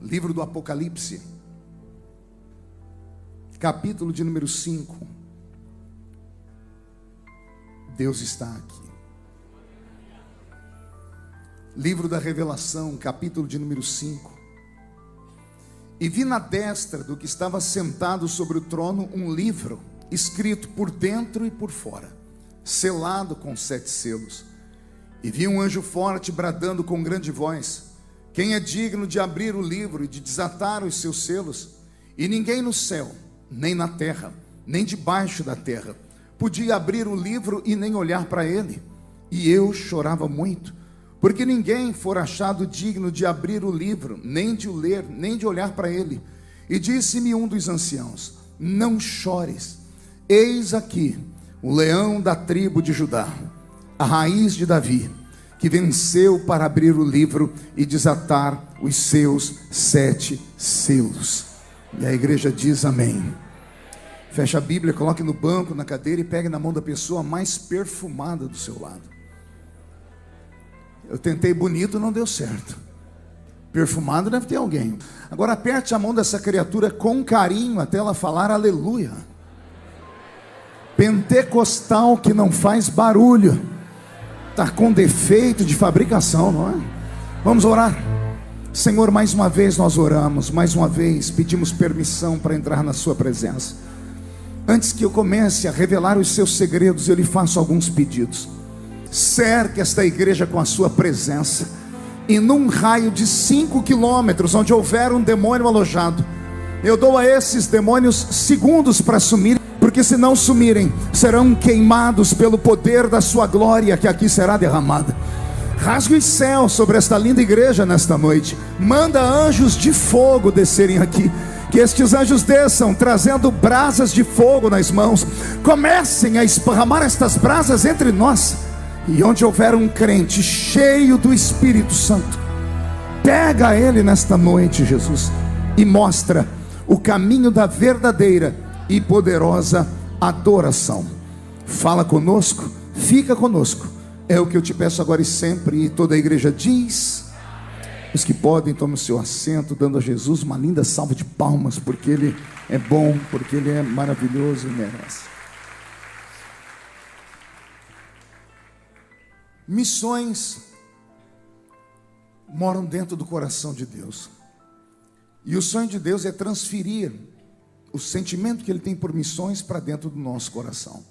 Livro do Apocalipse, capítulo de número 5. Deus está aqui. Livro da Revelação, capítulo de número 5. E vi na destra do que estava sentado sobre o trono um livro, escrito por dentro e por fora, selado com 7 selos. E vi um anjo forte bradando com grande voz: quem é digno de abrir o livro e de desatar os seus selos? E ninguém no céu, nem na terra, nem debaixo da terra, podia abrir o livro e nem olhar para ele. E eu chorava muito, porque ninguém fora achado digno de abrir o livro, nem de o ler, nem de olhar para ele. E disse-me um dos anciãos: não chores, eis aqui o leão da tribo de Judá, a raiz de Davi, que venceu para abrir o livro e desatar os seus 7 selos. E a igreja diz amém. Feche a Bíblia, coloque no banco, na cadeira, e pegue na mão da pessoa mais perfumada do seu lado. Eu tentei bonito, não deu certo. Perfumado deve ter alguém. Agora aperte a mão dessa criatura com carinho até ela falar aleluia. Pentecostal que não faz barulho, está com defeito de fabricação, não é? Vamos orar. Senhor, mais uma vez nós oramos, mais uma vez pedimos permissão para entrar na sua presença. Antes que eu comece a revelar os seus segredos, eu lhe faço alguns pedidos. Cerque esta igreja com a sua presença, e num raio de 5 quilômetros, onde houver um demônio alojado, eu dou a esses demônios segundos para sumir, porque se não sumirem, serão queimados pelo poder da sua glória que aqui será derramada. Rasgue os céus sobre esta linda igreja nesta noite. Manda anjos de fogo descerem aqui, que estes anjos desçam trazendo brasas de fogo nas mãos, comecem a esparramar estas brasas entre nós. E onde houver um crente cheio do Espírito Santo, pega ele nesta noite, Jesus, e mostra o caminho da verdadeira e poderosa adoração. Fala conosco, fica conosco, é o que eu te peço agora e sempre. E toda a igreja diz: os que podem, tomem o seu assento, dando a Jesus uma linda salva de palmas, porque Ele é bom, porque Ele é maravilhoso e merece. Missões moram dentro do coração de Deus, e o sonho de Deus é transferir o sentimento que Ele tem por missões para dentro do nosso coração.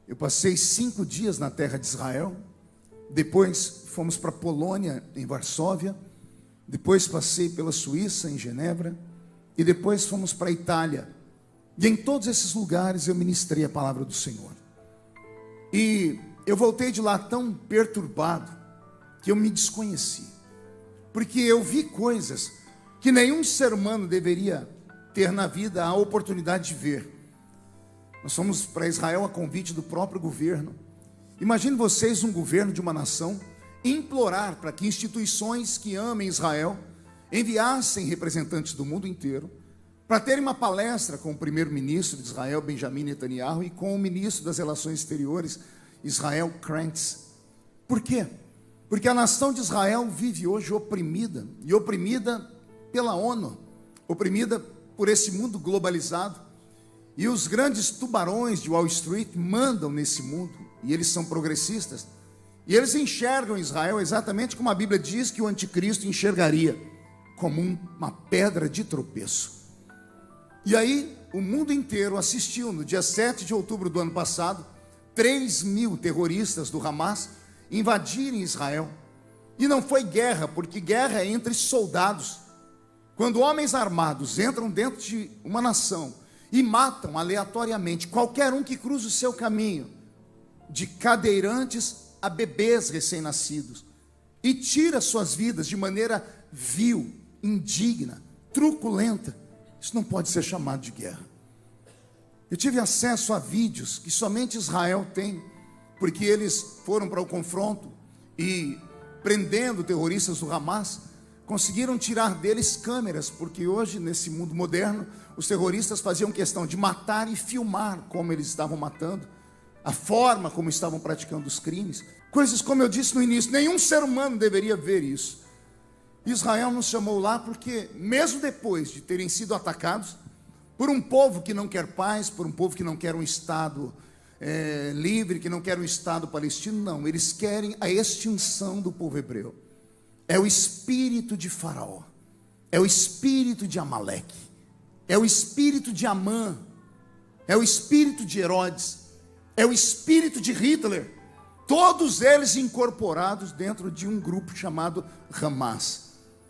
Eu passei 5 dias na terra de Israel, depois fomos para a Polônia, em Varsóvia, depois passei pela Suíça, em Genebra, e depois fomos para a Itália. E em todos esses lugares eu ministrei a palavra do Senhor. E eu voltei de lá tão perturbado que eu me desconheci, porque eu vi coisas que nenhum ser humano deveria ter na vida a oportunidade de ver. Nós fomos para Israel a convite do próprio governo. Imagine vocês, um governo de uma nação, implorar para que instituições que amem Israel enviassem representantes do mundo inteiro para terem uma palestra com o primeiro-ministro de Israel, Benjamin Netanyahu, e com o ministro das Relações Exteriores, Israel Krantz. Por quê? Porque a nação de Israel vive hoje oprimida, e oprimida pela ONU, oprimida por esse mundo globalizado, e os grandes tubarões de Wall Street mandam nesse mundo, e eles são progressistas, e eles enxergam Israel exatamente como a Bíblia diz que o anticristo enxergaria, como uma pedra de tropeço. E aí o mundo inteiro assistiu, no dia 7 de outubro do ano passado, 3.000 terroristas do Hamas invadirem Israel. E não foi guerra, porque guerra é entre soldados. Quando homens armados entram dentro de uma nação e matam aleatoriamente qualquer um que cruza o seu caminho, de cadeirantes a bebês recém-nascidos, e tira suas vidas de maneira vil, indigna, truculenta, isso não pode ser chamado de guerra. Eu tive acesso a vídeos que somente Israel tem, porque eles foram para o confronto e, prendendo terroristas do Hamas, conseguiram tirar deles câmeras, porque hoje, nesse mundo moderno, os terroristas faziam questão de matar e filmar como eles estavam matando, a forma como estavam praticando os crimes. Coisas, como eu disse no início, nenhum ser humano deveria ver isso. Israel nos chamou lá porque, mesmo depois de terem sido atacados por um povo que não quer paz, por um povo que não quer um Estado livre, que não quer um Estado palestino, não, eles querem a extinção do povo hebreu. É o espírito de Faraó, é o espírito de Amaleque, é o espírito de Amã, é o espírito de Herodes, é o espírito de Hitler, todos eles incorporados dentro de um grupo chamado Hamas.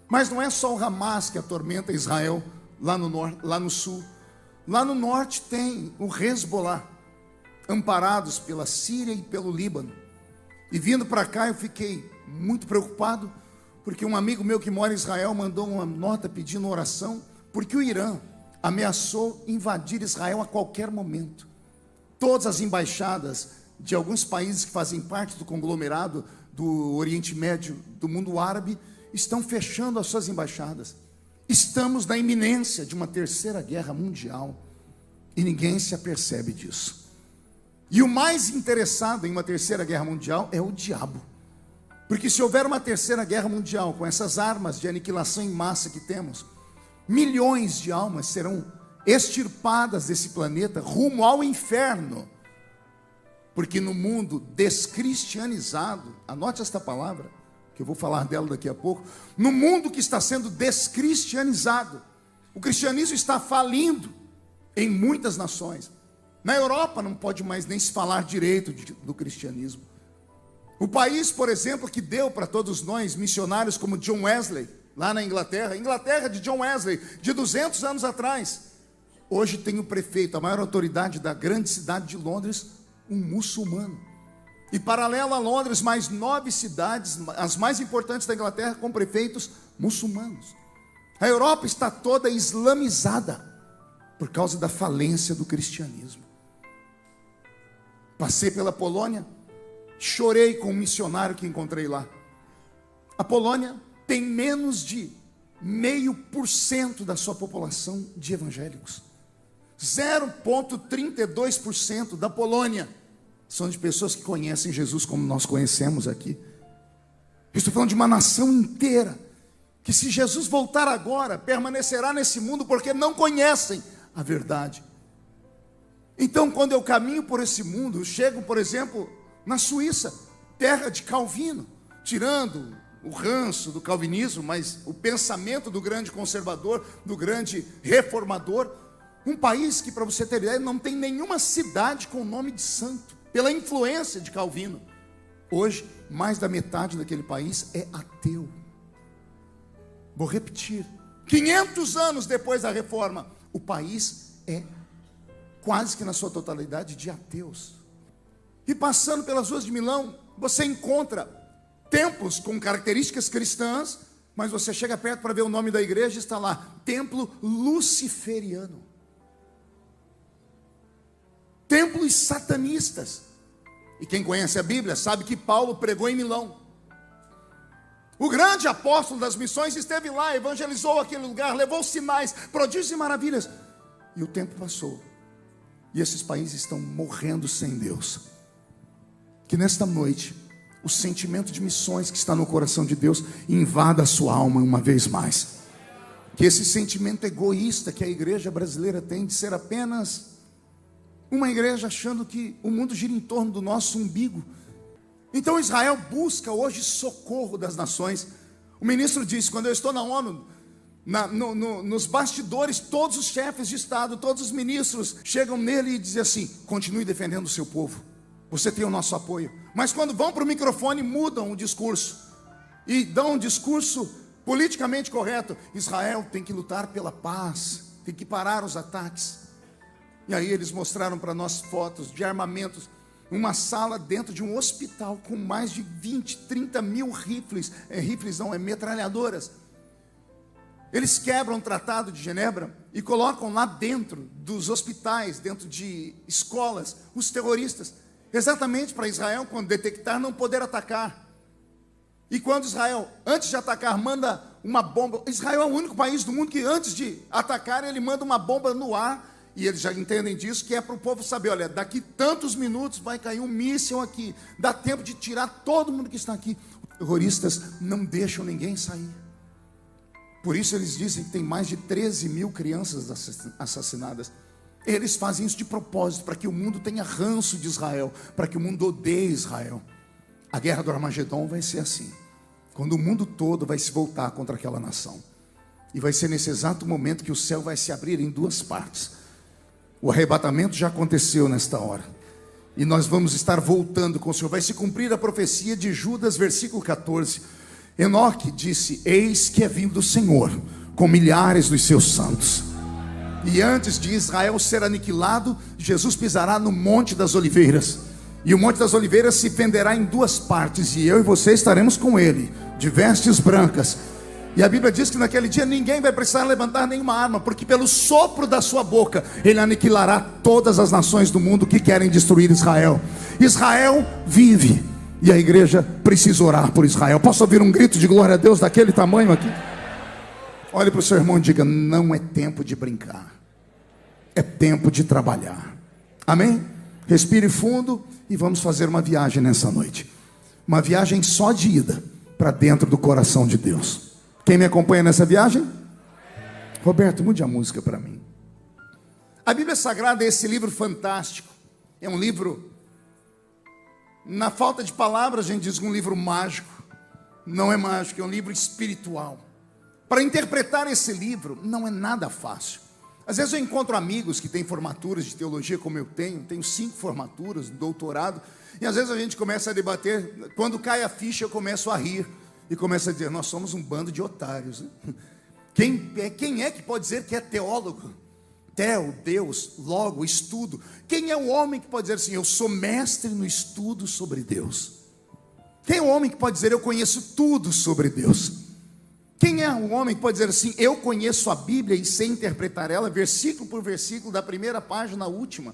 Mas não é só o Hamas que atormenta Israel lá no norte, lá no sul. Lá no norte tem o Hezbollah, amparados pela Síria e pelo Líbano. E vindo para cá eu fiquei muito preocupado, porque um amigo meu que mora em Israel mandou uma nota pedindo oração, porque o Irã ameaçou invadir Israel a qualquer momento. Todas as embaixadas de alguns países que fazem parte do conglomerado do Oriente Médio, do mundo árabe, estão fechando as suas embaixadas. Estamos na iminência de uma terceira guerra mundial e ninguém se apercebe disso. E o mais interessado em uma terceira guerra mundial é o diabo. Porque se houver uma terceira guerra mundial com essas armas de aniquilação em massa que temos, milhões de almas serão extirpadas desse planeta rumo ao inferno. Porque no mundo descristianizado, anote esta palavra, que eu vou falar dela daqui a pouco, no mundo que está sendo descristianizado, o cristianismo está falindo em muitas nações. Na Europa não pode mais nem se falar direito do cristianismo. O país, por exemplo, que deu para todos nós missionários como John Wesley, lá na Inglaterra de John Wesley, de 200 anos atrás, hoje tem o prefeito, a maior autoridade da grande cidade de Londres, um muçulmano. E paralelo a Londres, mais 9 cidades, as mais importantes da Inglaterra, com prefeitos muçulmanos. A Europa está toda islamizada por causa da falência do cristianismo. Passei pela Polônia, chorei com um missionário que encontrei lá. A Polônia tem menos de 0,5% da sua população de evangélicos. 0,32% da Polônia são de pessoas que conhecem Jesus como nós conhecemos aqui. Eu estou falando de uma nação inteira que, se Jesus voltar agora, permanecerá nesse mundo porque não conhecem a verdade. Então, quando eu caminho por esse mundo, eu chego, por exemplo, na Suíça, terra de Calvino, tirando o ranço do calvinismo, mas o pensamento do grande conservador, do grande reformador. Um país que, para você ter ideia, não tem nenhuma cidade com o nome de santo, pela influência de Calvino. Hoje, mais da metade daquele país é ateu. Vou repetir, 500 anos depois da reforma, o país é quase que na sua totalidade de ateus. E passando pelas ruas de Milão, você encontra templos com características cristãs, mas você chega perto para ver o nome da igreja e está lá, templo luciferiano. Templos satanistas. E quem conhece a Bíblia sabe que Paulo pregou em Milão. O grande apóstolo das missões esteve lá, evangelizou aquele lugar, levou sinais, prodígios e maravilhas. E o tempo passou. E esses países estão morrendo sem Deus. Que nesta noite, o sentimento de missões que está no coração de Deus invada a sua alma uma vez mais. Que esse sentimento egoísta que a igreja brasileira tem de ser apenas uma igreja achando que o mundo gira em torno do nosso umbigo. Então Israel busca hoje socorro das nações. O ministro disse, quando eu estou na ONU, nos bastidores, todos os chefes de Estado, todos os ministros chegam nele e dizem assim: continue defendendo o seu povo, você tem o nosso apoio. Mas quando vão para o microfone, mudam o discurso e dão um discurso politicamente correto. Israel tem que lutar pela paz, tem que parar os ataques. E aí eles mostraram para nós fotos de armamentos, uma sala dentro de um hospital com mais de 20, 30 mil metralhadoras. Eles quebram o Tratado de Genebra e colocam lá dentro dos hospitais, dentro de escolas, os terroristas, exatamente para Israel, quando detectar, não poder atacar. E quando Israel, antes de atacar, manda uma bomba. Israel é o único país do mundo que, antes de atacar, ele manda uma bomba no ar. E eles já entendem disso, que é para o povo saber: olha, daqui tantos minutos vai cair um míssil aqui, dá tempo de tirar todo mundo que está aqui. Os terroristas não deixam ninguém sair. Por isso eles dizem que tem mais de 13 mil crianças assassinadas. Eles fazem isso de propósito, para que o mundo tenha ranço de Israel, para que o mundo odeie Israel. A guerra do Armagedon vai ser assim, quando o mundo todo vai se voltar contra aquela nação. E vai ser nesse exato momento que o céu vai se abrir em duas partes. O arrebatamento já aconteceu nesta hora, e nós vamos estar voltando com o Senhor. Vai se cumprir a profecia de Judas, versículo 14. Enoque disse: eis que é vindo o Senhor com milhares dos seus santos. E antes de Israel ser aniquilado, Jesus pisará no Monte das Oliveiras. E o Monte das Oliveiras se fenderá em duas partes, e eu e você estaremos com ele, de vestes brancas. E a Bíblia diz que naquele dia ninguém vai precisar levantar nenhuma arma, porque pelo sopro da sua boca ele aniquilará todas as nações do mundo que querem destruir Israel. Israel vive, e a igreja precisa orar por Israel. Posso ouvir um grito de glória a Deus daquele tamanho aqui? Olhe para o seu irmão e diga: não é tempo de brincar, é tempo de trabalhar. Amém? Respire fundo e vamos fazer uma viagem nessa noite. Uma viagem só de ida para dentro do coração de Deus. Quem me acompanha nessa viagem? Roberto, mude a música para mim. A Bíblia Sagrada é esse livro fantástico. É um livro, na falta de palavras a gente diz um livro mágico. Não é mágico, é um livro espiritual. Para interpretar esse livro não é nada fácil. Às vezes eu encontro amigos que têm formaturas de teologia como eu tenho 5 formaturas, doutorado, e às vezes a gente começa a debater, quando cai a ficha eu começo a rir, e começa a dizer: nós somos um bando de otários, né? Quem é que pode dizer que é teólogo? Teo, Deus, logo, estudo. Quem é o homem que pode dizer assim: eu sou mestre no estudo sobre Deus? Quem é o homem que pode dizer: eu conheço tudo sobre Deus? Quem é o homem que pode dizer assim: eu conheço a Bíblia e sei interpretar ela, versículo por versículo, da primeira página à última?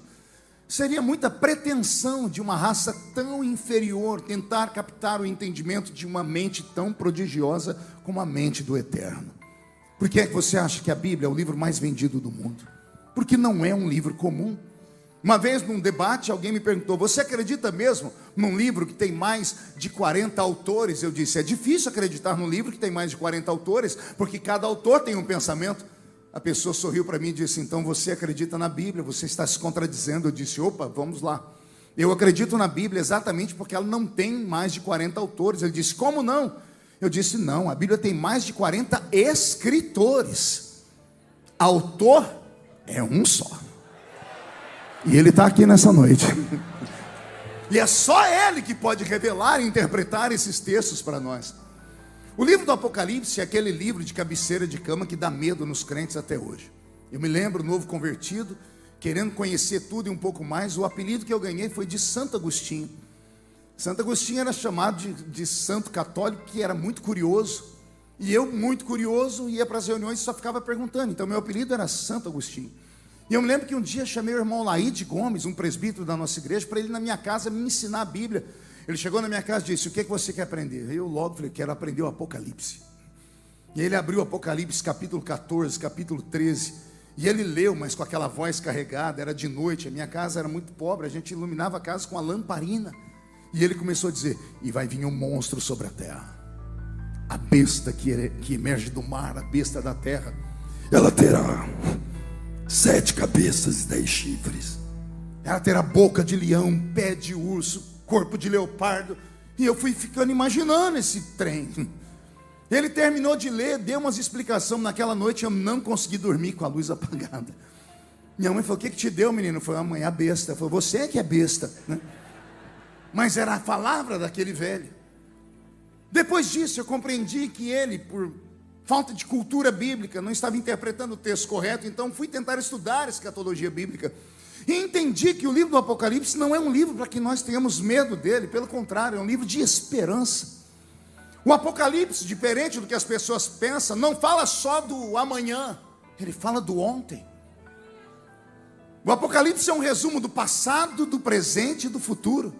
Seria muita pretensão de uma raça tão inferior tentar captar o entendimento de uma mente tão prodigiosa como a mente do Eterno. Por que é que você acha que a Bíblia é o livro mais vendido do mundo? Porque não é um livro comum. Uma vez num debate alguém me perguntou: você acredita mesmo num livro que tem mais de 40 autores? Eu disse: é difícil acreditar num livro que tem mais de 40 autores, porque cada autor tem um pensamento. A pessoa sorriu para mim e disse: então você acredita na Bíblia, você está se contradizendo. Eu disse: opa, vamos lá. Eu acredito na Bíblia exatamente porque ela não tem mais de 40 autores. Ele disse: como não? Eu disse: não, a Bíblia tem mais de 40 escritores. Autor é um só. E ele está aqui nessa noite. E é só ele que pode revelar e interpretar esses textos para nós. O livro do Apocalipse é aquele livro de cabeceira de cama que dá medo nos crentes até hoje. Eu me lembro, novo convertido, querendo conhecer tudo e um pouco mais. O apelido que eu ganhei foi de Santo Agostinho. Santo Agostinho era chamado de santo católico, que era muito curioso. E eu, muito curioso, ia para as reuniões e só ficava perguntando. Então meu apelido era Santo Agostinho. E eu me lembro que um dia chamei o irmão Laíde Gomes, um presbítero da nossa igreja, para ele ir na minha casa me ensinar a Bíblia. Ele chegou na minha casa e disse: o que você quer aprender? Eu logo falei: quero aprender o Apocalipse. E ele abriu o Apocalipse capítulo 14, capítulo 13, e ele leu, mas com aquela voz carregada. Era de noite, a minha casa era muito pobre, a gente iluminava a casa com a lamparina. E ele começou a dizer: e vai vir um monstro sobre a terra, a besta que emerge do mar, a besta da terra. Ela terá 7 cabeças e 10 chifres. Ela terá boca de leão, pé de urso, corpo de leopardo. E eu fui ficando imaginando esse trem. Ele terminou de ler, deu umas explicações. Naquela noite eu não consegui dormir com a luz apagada. Minha mãe falou: o que te deu, menino? Eu falei: a mãe, a besta. Ela falou: você é que é besta, né? Mas era a palavra daquele velho. Depois disso eu compreendi que ele, por falta de cultura bíblica, não estava interpretando o texto correto. Então fui tentar estudar escatologia bíblica e entendi que o livro do Apocalipse não é um livro para que nós tenhamos medo dele. Pelo contrário, é um livro de esperança. O Apocalipse, diferente do que as pessoas pensam, não fala só do amanhã, ele fala do ontem. O Apocalipse é um resumo do passado, do presente e do futuro.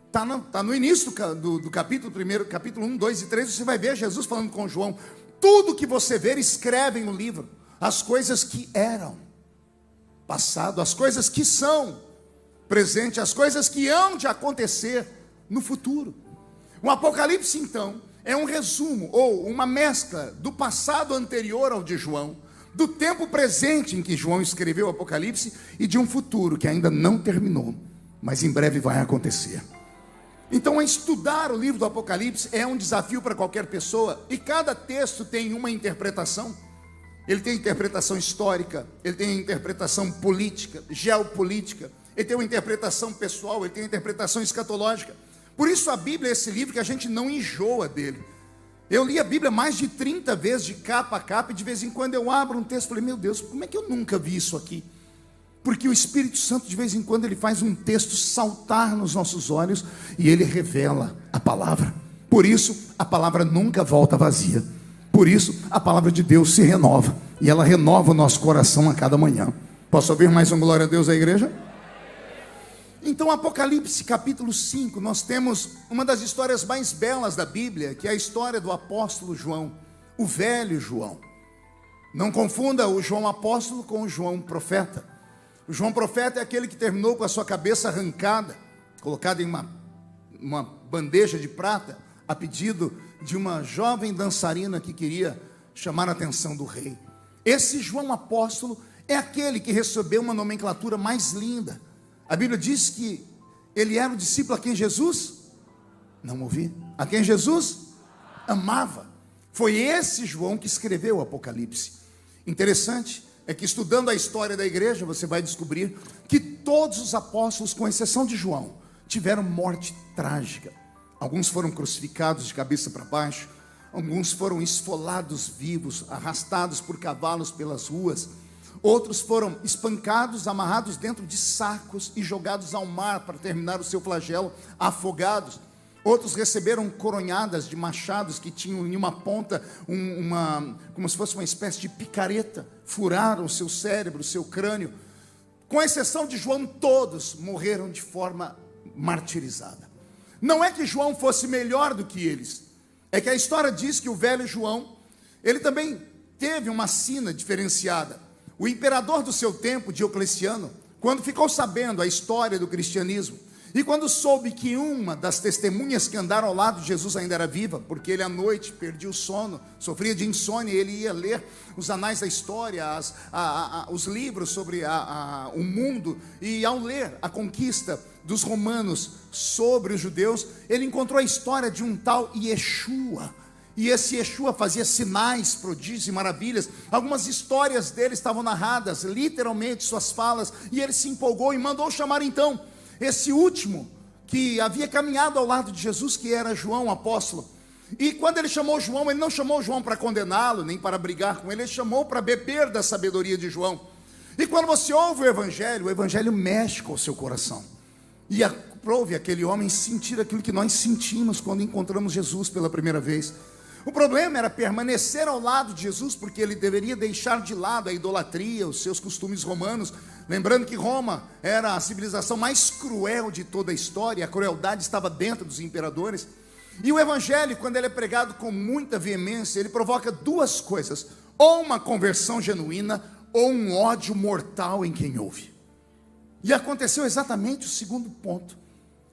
Está no início do capítulo 1, capítulo 1, 2 e 3, você vai ver Jesus falando com João: tudo que você ver, escrevem no livro, as coisas que eram, passado, as coisas que são, presente, as coisas que hão de acontecer no futuro. O Apocalipse, então, é um resumo ou uma mescla do passado anterior ao de João, do tempo presente em que João escreveu o Apocalipse e de um futuro que ainda não terminou, mas em breve vai acontecer. Então, estudar o livro do Apocalipse é um desafio para qualquer pessoa, e cada texto tem uma interpretação. Ele tem interpretação histórica, ele tem interpretação política, geopolítica, ele tem uma interpretação pessoal, ele tem uma interpretação escatológica. Por isso a Bíblia é esse livro que a gente não enjoa dele. Eu li a Bíblia mais de 30 vezes, de capa a capa, e de vez em quando eu abro um texto e falei, meu Deus, como é que eu nunca vi isso aqui? Porque o Espírito Santo, de vez em quando, ele faz um texto saltar nos nossos olhos e ele revela a palavra. Por isso, a palavra nunca volta vazia. Por isso, a palavra de Deus se renova. E ela renova o nosso coração a cada manhã. Posso ouvir mais um glória a Deus à igreja? Então, Apocalipse capítulo 5, nós temos uma das histórias mais belas da Bíblia, que é a história do apóstolo João, o velho João. Não confunda o João apóstolo com o João profeta. O João profeta é aquele que terminou com a sua cabeça arrancada, colocada em uma bandeja de prata, a pedido de uma jovem dançarina que queria chamar a atenção do rei. Esse João apóstolo é aquele que recebeu uma nomenclatura mais linda. A Bíblia diz que ele era o discípulo a quem Jesus, não ouvi, a quem Jesus amava. Foi esse João que escreveu o Apocalipse. Interessante é que, estudando a história da igreja, você vai descobrir que todos os apóstolos, com exceção de João, tiveram morte trágica. Alguns foram crucificados de cabeça para baixo, alguns foram esfolados vivos, arrastados por cavalos pelas ruas, outros foram espancados, amarrados dentro de sacos e jogados ao mar para terminar o seu flagelo, afogados. Outros receberam coronhadas de machados que tinham em uma ponta como se fosse uma espécie de picareta, furaram o seu cérebro, o seu crânio. Com exceção de João, todos morreram de forma martirizada. Não é que João fosse melhor do que eles, é que a história diz que o velho João, ele também teve uma sina diferenciada. O imperador do seu tempo, Diocleciano, quando ficou sabendo a história do cristianismo, e quando soube que uma das testemunhas que andaram ao lado de Jesus ainda era viva, porque ele à noite perdia o sono, sofria de insônia, ele ia ler os anais da história, os livros sobre o mundo, e ao ler a conquista dos romanos sobre os judeus, ele encontrou a história de um tal Yeshua. E esse Yeshua fazia sinais, prodígios e maravilhas. Algumas histórias dele estavam narradas, literalmente suas falas, e ele se empolgou e mandou chamar então esse último que havia caminhado ao lado de Jesus, que era João, apóstolo. E quando ele chamou João, ele não chamou João para condená-lo, nem para brigar com ele, ele chamou para beber da sabedoria de João. E quando você ouve o Evangelho mexe com o seu coração. E aprove aquele homem sentir aquilo que nós sentimos quando encontramos Jesus pela primeira vez. O problema era permanecer ao lado de Jesus, porque ele deveria deixar de lado a idolatria, os seus costumes romanos. Lembrando que Roma era a civilização mais cruel de toda a história, a crueldade estava dentro dos imperadores. E o evangelho, quando ele é pregado com muita veemência, ele provoca duas coisas: ou uma conversão genuína, ou um ódio mortal em quem ouve. E aconteceu exatamente o segundo ponto.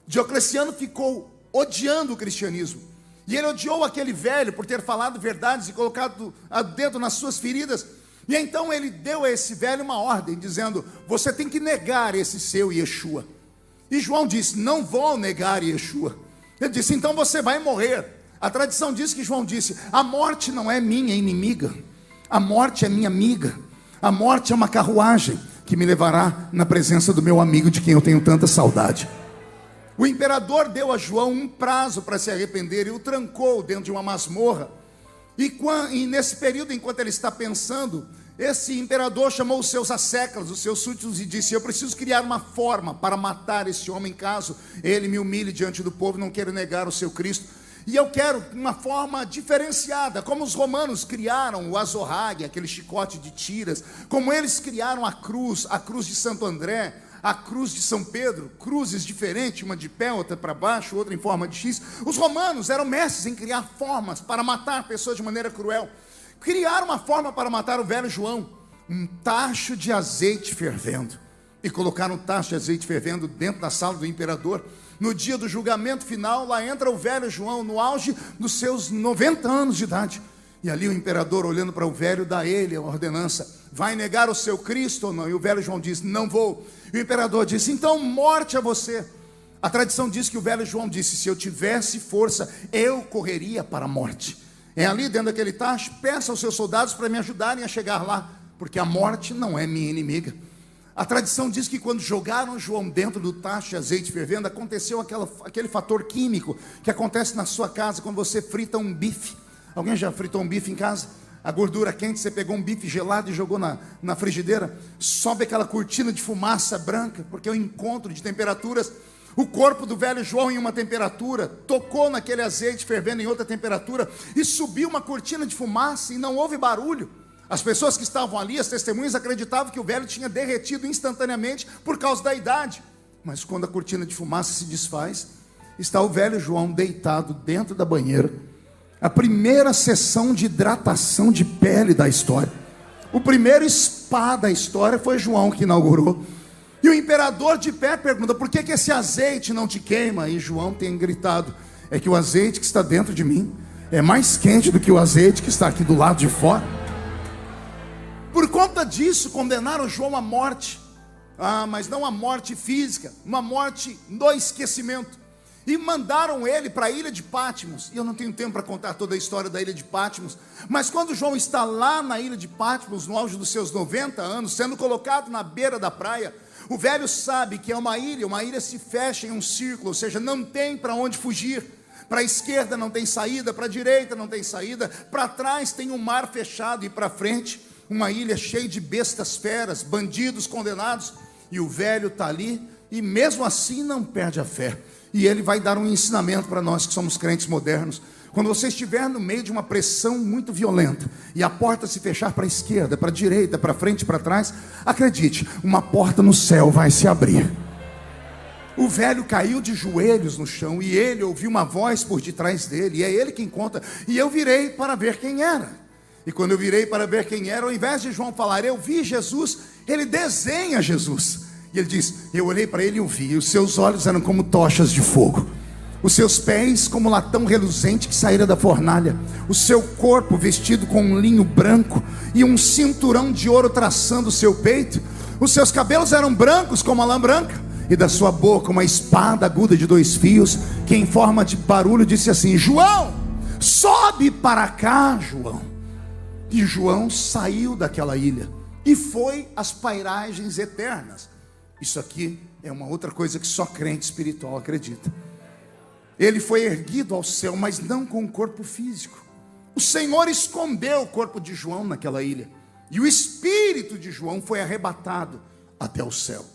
Diocleciano ficou odiando o cristianismo. E ele odiou aquele velho por ter falado verdades e colocado o dedo nas suas feridas. E então ele deu a esse velho uma ordem, dizendo: você tem que negar esse seu Yeshua. E João disse: não vou negar Yeshua. Ele disse: então você vai morrer. A tradição diz que João disse: a morte não é minha inimiga, a morte é minha amiga. A morte é uma carruagem que me levará na presença do meu amigo, de quem eu tenho tanta saudade. O imperador deu a João um prazo para se arrepender e o trancou dentro de uma masmorra. E nesse período, enquanto ele está pensando, esse imperador chamou os seus asseclas, os seus súditos, e disse: eu preciso criar uma forma para matar esse homem, caso ele me humilhe diante do povo, não queira negar o seu Cristo. E eu quero uma forma diferenciada, como os romanos criaram o azorrague, aquele chicote de tiras, como eles criaram a cruz de Santo André, a cruz de São Pedro, cruzes diferentes, uma de pé, outra para baixo, outra em forma de X. Os romanos eram mestres em criar formas para matar pessoas de maneira cruel. Criaram uma forma para matar o velho João: um tacho de azeite fervendo. E colocaram um tacho de azeite fervendo dentro da sala do imperador. No dia do julgamento final, lá entra o velho João, no auge dos seus 90 anos de idade. E ali o imperador, olhando para o velho, dá a ele a ordenança: vai negar o seu Cristo ou não? E o velho João diz: não vou. E o imperador disse: então morte a você. A tradição diz que o velho João disse: se eu tivesse força, eu correria para a morte. É ali dentro daquele tacho, peça aos seus soldados para me ajudarem a chegar lá, porque a morte não é minha inimiga. A tradição diz que quando jogaram João dentro do tacho de azeite fervendo, aconteceu aquele fator químico que acontece na sua casa quando você frita um bife. Alguém já fritou um bife em casa? A gordura quente, você pegou um bife gelado e jogou na frigideira, sobe aquela cortina de fumaça branca, porque é o encontro de temperaturas. O corpo do velho João em uma temperatura, tocou naquele azeite fervendo em outra temperatura, e subiu uma cortina de fumaça, e não houve barulho. As pessoas que estavam ali, as testemunhas, acreditavam que o velho tinha derretido instantaneamente por causa da idade. Mas quando a cortina de fumaça se desfaz, está o velho João deitado dentro da banheira. A primeira sessão de hidratação de pele da história. O primeiro spa da história foi João que inaugurou. E o imperador de pé pergunta: por que esse azeite não te queima? E João tem gritado: é que o azeite que está dentro de mim é mais quente do que o azeite que está aqui do lado de fora. Por conta disso, condenaram João à morte. Mas não a morte física, uma morte no esquecimento. E mandaram ele para a ilha de Patmos. E eu não tenho tempo para contar toda a história da ilha de Patmos, mas quando João está lá na ilha de Patmos, no auge dos seus 90 anos, sendo colocado na beira da praia, o velho sabe que é uma ilha se fecha em um círculo, ou seja, não tem para onde fugir. Para a esquerda não tem saída, para a direita não tem saída, para trás tem um mar fechado, e para frente uma ilha cheia de bestas feras, bandidos condenados. E o velho está ali, e mesmo assim não perde a fé. E ele vai dar um ensinamento para nós que somos crentes modernos. Quando você estiver no meio de uma pressão muito violenta, e a porta se fechar para a esquerda, para a direita, para frente, para trás, acredite, uma porta no céu vai se abrir. O velho caiu de joelhos no chão, e ele ouviu uma voz por detrás dele, e é ele quem conta: e eu virei para ver quem era. E quando eu virei para ver quem era, ao invés de João falar, eu vi Jesus, ele desenha Jesus. E ele diz: eu olhei para ele e o vi, os seus olhos eram como tochas de fogo, os seus pés como latão reluzente que saíra da fornalha, o seu corpo vestido com um linho branco, e um cinturão de ouro traçando o seu peito, os seus cabelos eram brancos como a lã branca, e da sua boca uma espada aguda de 2 fios, que em forma de barulho disse assim: João, sobe para cá, João. E João saiu daquela ilha e foi às pairagens eternas. Isso aqui é uma outra coisa que só crente espiritual acredita. Ele foi erguido ao céu, mas não com o corpo físico. O Senhor escondeu o corpo de João naquela ilha, e o espírito de João foi arrebatado até o céu.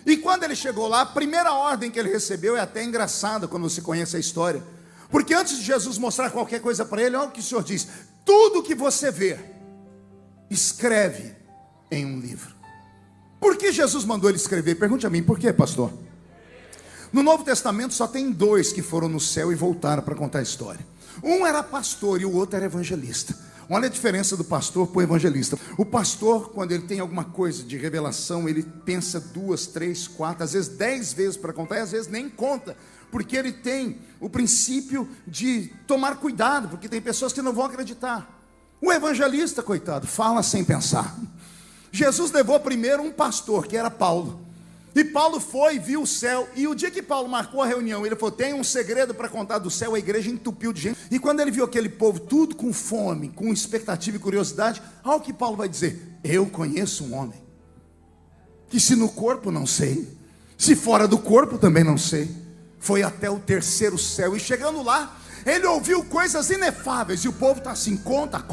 E quando ele chegou lá, a primeira ordem que ele recebeu é até engraçada quando você conhece a história. Porque antes de Jesus mostrar qualquer coisa para ele, olha o que o Senhor diz: tudo que você vê, escreve em um livro. Por que Jesus mandou ele escrever? Pergunte a mim, por quê, pastor? No Novo Testamento só tem 2 que foram no céu e voltaram para contar a história. Um era pastor e o outro era evangelista. Olha a diferença do pastor para o evangelista. O pastor, quando ele tem alguma coisa de revelação, ele pensa 2, 3, 4, às vezes 10 vezes para contar, e às vezes nem conta, porque ele tem o princípio de tomar cuidado, porque tem pessoas que não vão acreditar. O evangelista, coitado, fala sem pensar. Jesus levou primeiro um pastor, que era Paulo. E Paulo foi, viu o céu. E o dia que Paulo marcou a reunião, ele falou: tem um segredo para contar do céu. A igreja entupiu de gente. E quando ele viu aquele povo tudo com fome, com expectativa e curiosidade, olha o que Paulo vai dizer: eu conheço um homem, que se no corpo não sei, se fora do corpo também não sei. Foi até o 3º céu, e chegando lá, ele ouviu coisas inefáveis. E o povo está assim: conta.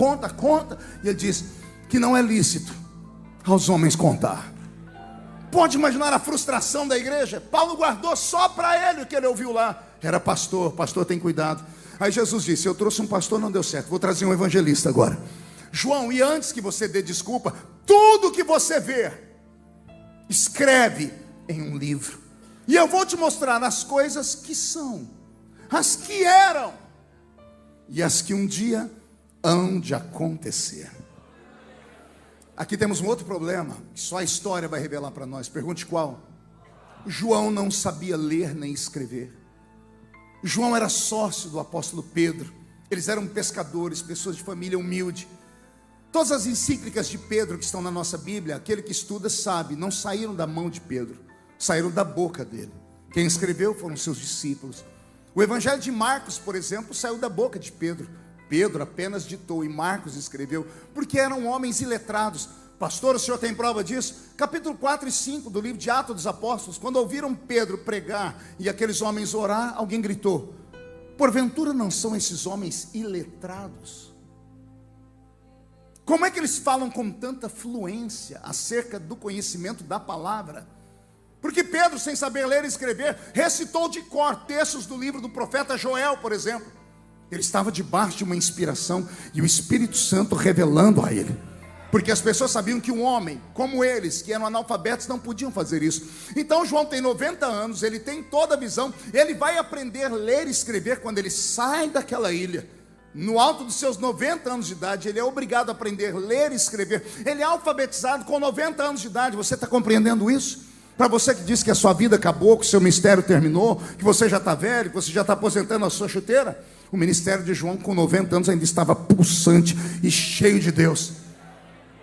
E ele diz que não é lícito aos homens contar. Pode imaginar a frustração da igreja? Paulo guardou só para ele o que ele ouviu lá. Era pastor tem cuidado. Aí Jesus disse: eu trouxe um pastor, não deu certo, vou trazer um evangelista agora. João, e antes que você dê desculpa, tudo que você vê, escreve em um livro. E eu vou te mostrar as coisas que são, as que eram, e as que um dia hão de acontecer. Aqui temos um outro problema, que só a história vai revelar para nós. Pergunte qual? João não sabia ler nem escrever. João era sócio do apóstolo Pedro. Eles eram pescadores, pessoas de família humilde. Todas as encíclicas de Pedro que estão na nossa Bíblia, aquele que estuda sabe, não saíram da mão de Pedro, saíram da boca dele. Quem escreveu foram seus discípulos. O Evangelho de Marcos, por exemplo, saiu da boca de Pedro. Pedro apenas ditou e Marcos escreveu, porque eram homens iletrados. Pastor, o senhor tem prova disso? Capítulo 4 e 5 do livro de Atos dos Apóstolos, quando ouviram Pedro pregar e aqueles homens orar, alguém gritou: porventura não são esses homens iletrados? Como é que eles falam com tanta fluência acerca do conhecimento da palavra? Porque Pedro, sem saber ler e escrever, recitou de cor textos do livro do profeta Joel, por exemplo. Ele estava debaixo de uma inspiração e o Espírito Santo revelando a ele. Porque as pessoas sabiam que um homem como eles, que eram analfabetos, não podiam fazer isso. Então João tem 90 anos, ele tem toda a visão, ele vai aprender a ler e escrever quando ele sai daquela ilha. No alto dos seus 90 anos de idade, ele é obrigado a aprender a ler e escrever. Ele é alfabetizado com 90 anos de idade. Você está compreendendo isso? Para você que diz que a sua vida acabou, que o seu ministério terminou, que você já está velho, que você já está aposentando a sua chuteira, o ministério de João com 90 anos ainda estava pulsante e cheio de Deus.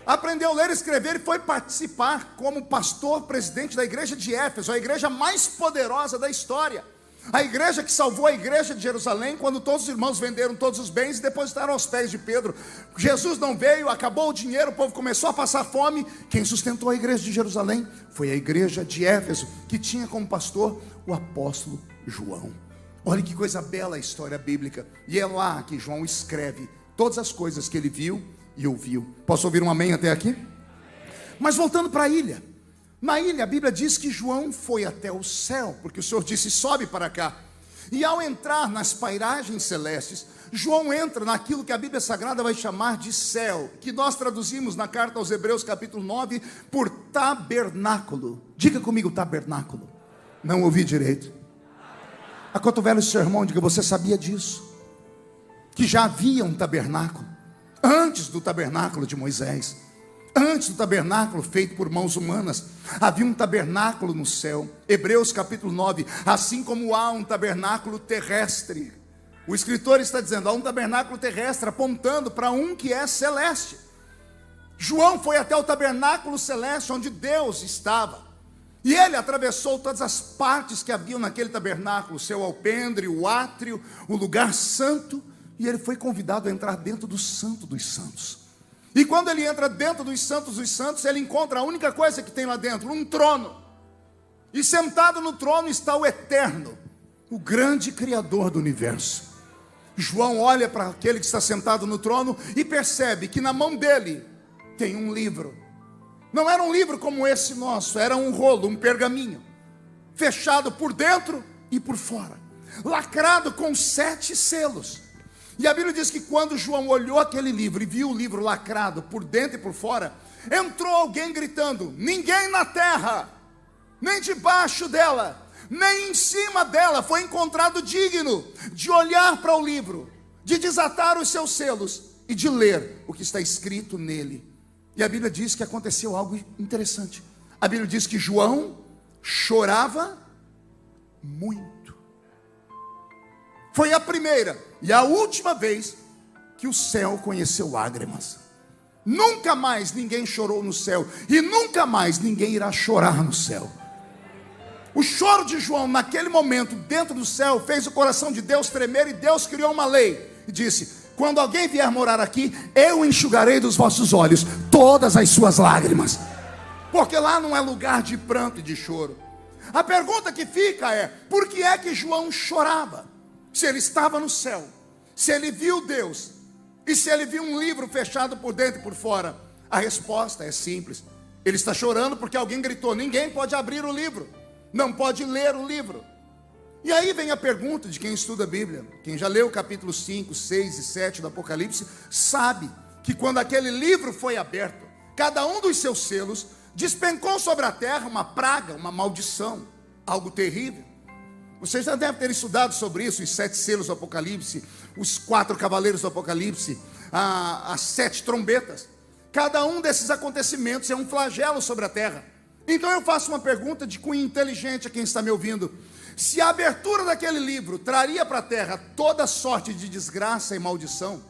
Aprendeu a ler e escrever e foi participar como pastor presidente da igreja de Éfeso, a igreja mais poderosa da história. A igreja que salvou a igreja de Jerusalém, quando todos os irmãos venderam todos os bens e depositaram aos pés de Pedro. Jesus não veio, acabou o dinheiro, o povo começou a passar fome. Quem sustentou a igreja de Jerusalém foi a igreja de Éfeso, que tinha como pastor o apóstolo João. Olha que coisa bela a história bíblica. E é lá que João escreve todas as coisas que ele viu e ouviu. Posso ouvir um amém até aqui? Mas voltando para a ilha. Na ilha, a Bíblia diz que João foi até o céu, porque o Senhor disse: sobe para cá. E ao entrar nas pairagens celestes, João entra naquilo que a Bíblia Sagrada vai chamar de céu, que nós traduzimos na carta aos Hebreus capítulo 9, por tabernáculo. Diga comigo, tabernáculo. Não ouvi direito. Acotovela o seu irmão, diga: você sabia disso? Que já havia um tabernáculo, antes do tabernáculo de Moisés. Antes do tabernáculo feito por mãos humanas, havia um tabernáculo no céu. Hebreus capítulo 9, assim como há um tabernáculo terrestre. O escritor está dizendo, há um tabernáculo terrestre apontando para um que é celeste. João foi até o tabernáculo celeste onde Deus estava. E ele atravessou todas as partes que haviam naquele tabernáculo, o seu alpendre, o átrio, o lugar santo. E ele foi convidado a entrar dentro do santo dos santos. E quando ele entra dentro dos santos, ele encontra a única coisa que tem lá dentro, um trono. E sentado no trono está o Eterno, o grande Criador do universo. João olha para aquele que está sentado no trono e percebe que na mão dele tem um livro. Não era um livro como esse nosso, era um rolo, um pergaminho, fechado por dentro e por fora, lacrado com 7 selos. E a Bíblia diz que quando João olhou aquele livro e viu o livro lacrado por dentro e por fora, entrou alguém gritando: ninguém na terra, nem debaixo dela, nem em cima dela foi encontrado digno de olhar para o livro, de desatar os seus selos e de ler o que está escrito nele. E a Bíblia diz que aconteceu algo interessante. A Bíblia diz que João chorava muito. Foi a primeira e a última vez que o céu conheceu lágrimas. Nunca mais ninguém chorou no céu, e nunca mais ninguém irá chorar no céu. O choro de João naquele momento dentro do céu fez o coração de Deus tremer, e Deus criou uma lei e disse: quando alguém vier morar aqui, eu enxugarei dos vossos olhos todas as suas lágrimas, porque lá não é lugar de pranto e de choro. A pergunta que fica é: por que é que João chorava? Se ele estava no céu, se ele viu Deus, e se ele viu um livro fechado por dentro e por fora, a resposta é simples. Ele está chorando porque alguém gritou: ninguém pode abrir o livro, não pode ler o livro. E aí vem a pergunta de quem estuda a Bíblia. Quem já leu capítulos 5, 6 e 7 do Apocalipse, sabe que quando aquele livro foi aberto, cada um dos seus selos despencou sobre a terra uma praga, uma maldição, algo terrível. Vocês já devem ter estudado sobre isso, os 7 selos do Apocalipse, os 4 cavaleiros do Apocalipse, as 7 trombetas. Cada um desses acontecimentos é um flagelo sobre a terra. Então eu faço uma pergunta de cunho inteligente a quem está me ouvindo: Se a abertura daquele livro traria para a terra toda sorte de desgraça e maldição,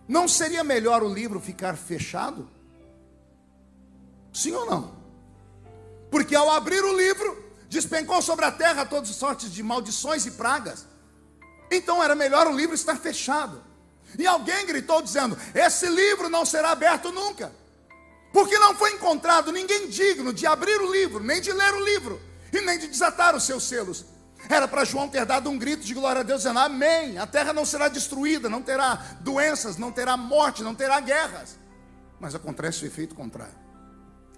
não seria melhor o livro ficar fechado? Sim ou não? Porque ao abrir o livro, despencou sobre a terra todas as sortes de maldições e pragas. Então era melhor o livro estar fechado. E alguém gritou dizendo: esse livro não será aberto nunca, porque não foi encontrado ninguém digno de abrir o livro, nem de ler o livro, e nem de desatar os seus selos. Era para João ter dado um grito de glória a Deus, dizendo: amém, a terra não será destruída, não terá doenças, não terá morte, não terá guerras. Mas acontece o efeito contrário.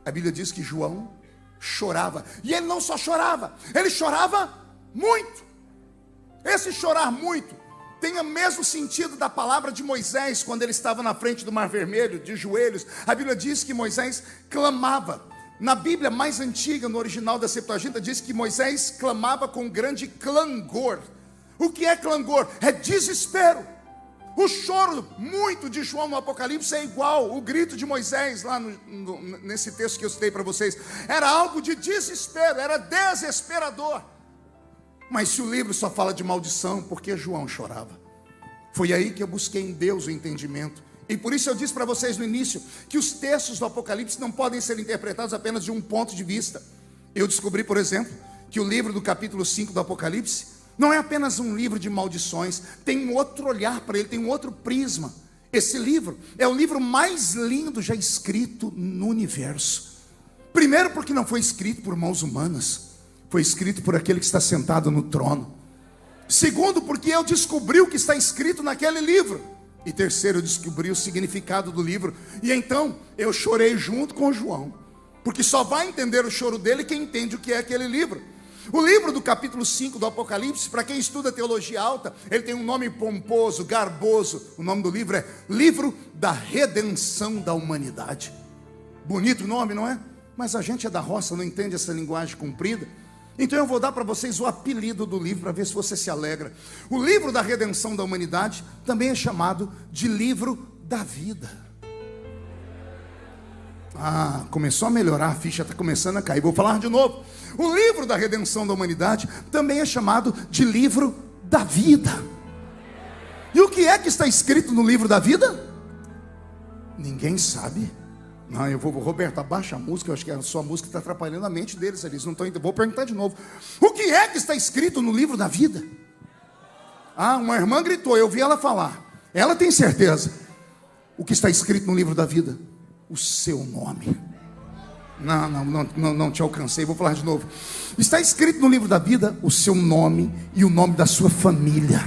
A Bíblia diz que João chorava, e ele não só chorava, ele chorava muito. Esse chorar muito tem o mesmo sentido da palavra de Moisés, quando ele estava na frente do Mar Vermelho, de joelhos. A Bíblia diz que Moisés clamava. Na Bíblia mais antiga, no original da Septuaginta, diz que Moisés clamava com grande clangor. O que é clangor? É desespero. O choro muito de João no Apocalipse é igual o grito de Moisés lá nesse texto que eu citei para vocês. Era algo de desespero, era desesperador. Mas se o livro só fala de maldição, por que João chorava? Foi aí que eu busquei em Deus o entendimento. E por isso eu disse para vocês no início que os textos do Apocalipse não podem ser interpretados apenas de um ponto de vista. Eu descobri, por exemplo, que o livro do capítulo 5 do Apocalipse não é apenas um livro de maldições, tem um outro olhar para ele, tem um outro prisma. Esse livro é o livro mais lindo já escrito no universo. Primeiro, porque não foi escrito por mãos humanas, foi escrito por aquele que está sentado no trono. Segundo, porque eu descobri o que está escrito naquele livro. E terceiro, eu descobri o significado do livro. E então eu chorei junto com João, porque só vai entender o choro dele quem entende o que é aquele livro. O livro do capítulo 5 do Apocalipse, para quem estuda teologia alta, ele tem um nome pomposo, garboso. O nome do livro é Livro da Redenção da Humanidade. Bonito o nome, não é? Mas a gente é da roça, não entende essa linguagem comprida. Então eu vou dar para vocês o apelido do livro, para ver se você se alegra. O livro da redenção da humanidade também é chamado de livro da vida. Começou a melhorar, a ficha está começando a cair. Vou falar de novo. O livro da redenção da humanidade também é chamado de livro da vida. E o que é que está escrito no livro da vida? Ninguém sabe. Não, Roberto, abaixa a música. Eu acho que a sua música está atrapalhando a mente deles. Eles não estão entendendo. Vou perguntar de novo. O que é que está escrito no livro da vida? Uma irmã gritou, eu vi ela falar. Ela tem certeza. O que está escrito no livro da vida? O seu nome. Não te alcancei, vou falar de novo. Está escrito no livro da vida o seu nome e o nome da sua família.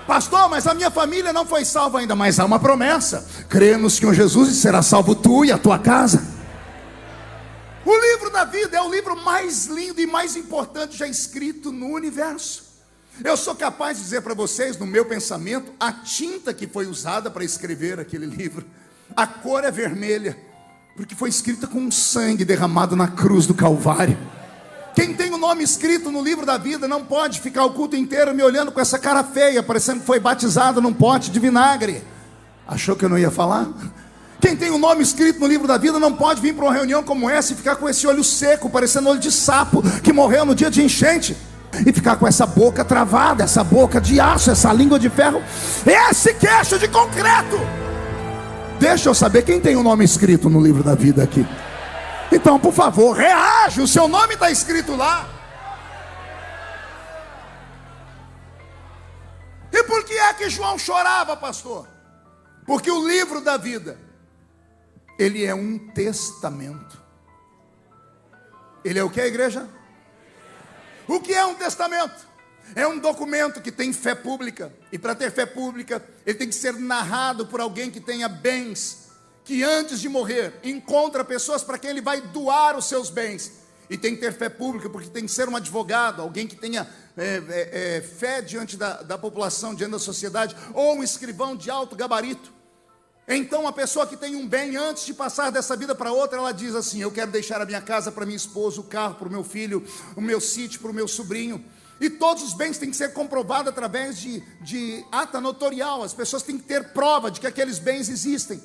Pastor, mas a minha família não foi salva ainda. Mas há uma promessa: crê no Senhor Jesus e será salvo tu e a tua casa. O livro da vida é o livro mais lindo e mais importante já escrito no universo. Eu sou capaz de dizer para vocês, no meu pensamento, a tinta que foi usada para escrever aquele livro, a cor é vermelha, porque foi escrita com sangue derramado na cruz do Calvário. Quem tem o nome escrito no livro da vida não pode ficar o culto inteiro me olhando com essa cara feia, parecendo que foi batizado num pote de vinagre. Achou que eu não ia falar? Quem tem o nome escrito no livro da vida não pode vir para uma reunião como essa e ficar com esse olho seco, parecendo olho de sapo que morreu no dia de enchente, e ficar com essa boca travada, essa boca de aço, essa língua de ferro, esse queixo de concreto. Deixa eu saber quem tem o nome escrito no livro da vida aqui. Então, por favor, reage, o seu nome está escrito lá. E por que é que João chorava, pastor? Porque o livro da vida, ele é um testamento. Ele é o que, igreja? O que é um testamento? É um documento que tem fé pública. E para ter fé pública, ele tem que ser narrado por alguém que tenha bens, que antes de morrer encontra pessoas para quem ele vai doar os seus bens. E tem que ter fé pública, porque tem que ser um advogado, alguém que tenha fé diante da população, diante da sociedade, ou um escrivão de alto gabarito. Então a pessoa que tem um bem, antes de passar dessa vida para outra, ela diz assim: eu quero deixar a minha casa para minha esposa, o carro para o meu filho, o meu sítio para o meu sobrinho. E todos os bens têm que ser comprovados através de ata notorial. As pessoas têm que ter prova de que aqueles bens existem.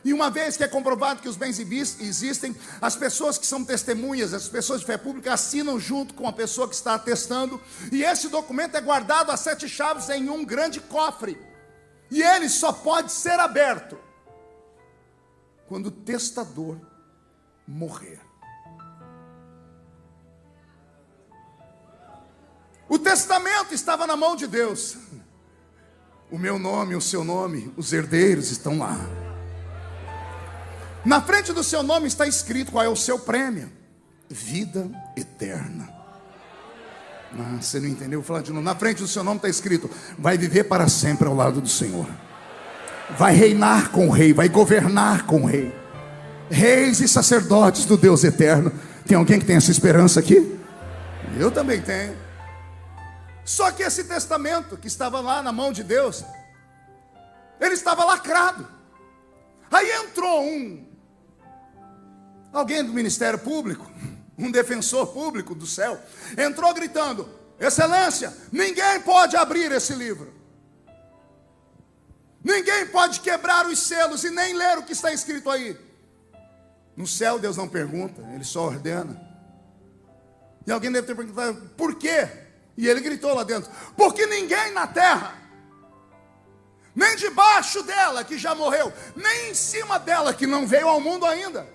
E uma vez que é comprovado que os bens existem, as pessoas que são testemunhas, as pessoas de fé pública assinam junto com a pessoa que está atestando, e esse documento é guardado a 7 chaves em um grande cofre, e ele só pode ser aberto quando o testador morrer. O testamento estava na mão de Deus. O meu nome, o seu nome, os herdeiros estão lá. Na frente do seu nome está escrito qual é o seu prêmio: vida eterna. Você não entendeu? Vou falar de novo. Na frente do seu nome está escrito: vai viver para sempre ao lado do Senhor, vai reinar com o rei, vai governar com o rei, reis e sacerdotes do Deus eterno. Tem alguém que tem essa esperança aqui? Eu também tenho. Só que esse testamento que estava lá na mão de Deus, ele estava lacrado. Aí entrou alguém do Ministério Público, um defensor público do céu, entrou gritando: excelência, ninguém pode abrir esse livro, ninguém pode quebrar os selos e nem ler o que está escrito aí. No céu Deus não pergunta, Ele só ordena. E alguém deve ter perguntado: por quê? E ele gritou lá dentro: porque ninguém na terra, nem debaixo dela que já morreu, nem em cima dela que não veio ao mundo ainda,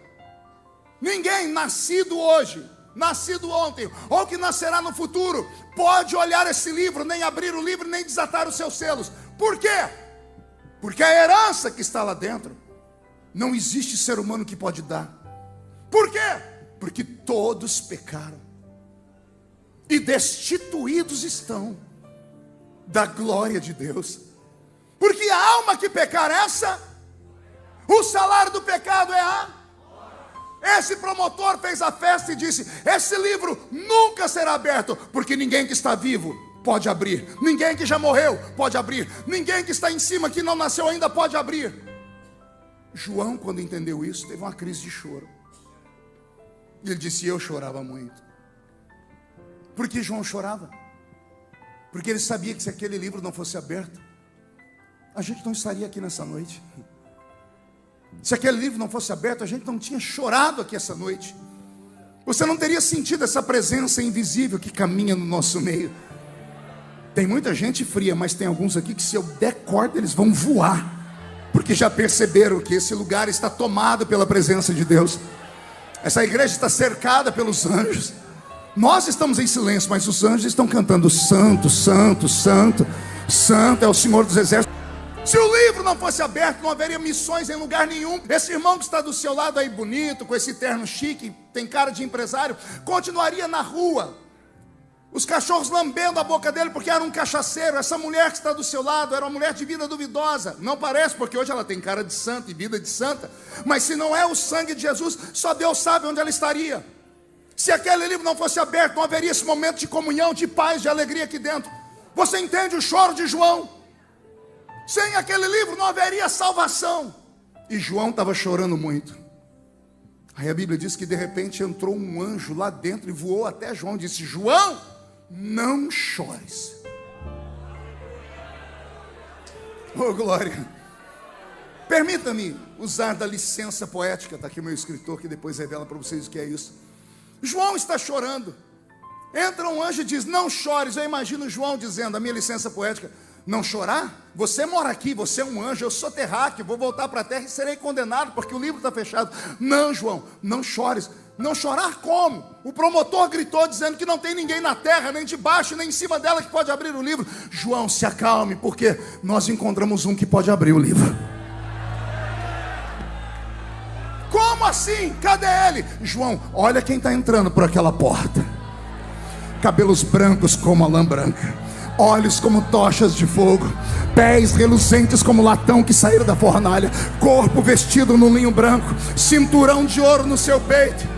ninguém nascido hoje, nascido ontem, ou que nascerá no futuro, pode olhar esse livro, nem abrir o livro, nem desatar os seus selos. Por quê? Porque a herança que está lá dentro, não existe ser humano que pode dar. Por quê? Porque todos pecaram e destituídos estão da glória de Deus. Porque a alma que pecar essa, o salário do pecado é a... Esse promotor fez a festa e disse: esse livro nunca será aberto, porque ninguém que está vivo pode abrir, ninguém que já morreu pode abrir, ninguém que está em cima, que não nasceu ainda, pode abrir. João, quando entendeu isso, teve uma crise de choro. Ele disse: eu chorava muito. Por que João chorava? Porque ele sabia que se aquele livro não fosse aberto, a gente não estaria aqui nessa noite. Se aquele livro não fosse aberto, a gente não tinha chorado aqui essa noite. Você não teria sentido essa presença invisível que caminha no nosso meio. Tem muita gente fria, mas tem alguns aqui que, se eu der corda, eles vão voar, porque já perceberam que esse lugar está tomado pela presença de Deus. Essa igreja está cercada pelos anjos. Nós estamos em silêncio, mas os anjos estão cantando: santo, santo, santo, santo é o Senhor dos exércitos. Se o livro não fosse aberto, não haveria missões em lugar nenhum. Esse irmão que está do seu lado aí, bonito, com esse terno chique, tem cara de empresário, continuaria na rua, os cachorros lambendo a boca dele, porque era um cachaceiro. Essa mulher que está do seu lado era uma mulher de vida duvidosa. Não parece, porque hoje ela tem cara de santa e vida de santa, mas se não é o sangue de Jesus, só Deus sabe onde ela estaria. Se aquele livro não fosse aberto, não haveria esse momento de comunhão, de paz, de alegria aqui dentro. Você entende o choro de João? Sem aquele livro não haveria salvação. E João estava chorando muito. Aí a Bíblia diz que de repente entrou um anjo lá dentro e voou até João e disse: João, não chores. Oh glória. Permita-me usar da licença poética. Está aqui o meu escritor, que depois revela para vocês o que é isso. João está chorando. Entra um anjo e diz: não chores. Eu imagino João dizendo, a minha licença poética: não chorar? Você mora aqui, você é um anjo, eu sou terráqueo, vou voltar para a terra e serei condenado, porque o livro está fechado. Não, João, não chores. Não chorar como? O promotor gritou dizendo que não tem ninguém na terra, nem debaixo, nem em cima dela, que pode abrir o livro. João, se acalme, porque nós encontramos um que pode abrir o livro. Como assim? Cadê ele? João, olha quem está entrando por aquela porta. Cabelos brancos como a lã branca, olhos como tochas de fogo, pés reluzentes como latão que saíram da fornalha, corpo vestido no linho branco, cinturão de ouro no seu peito.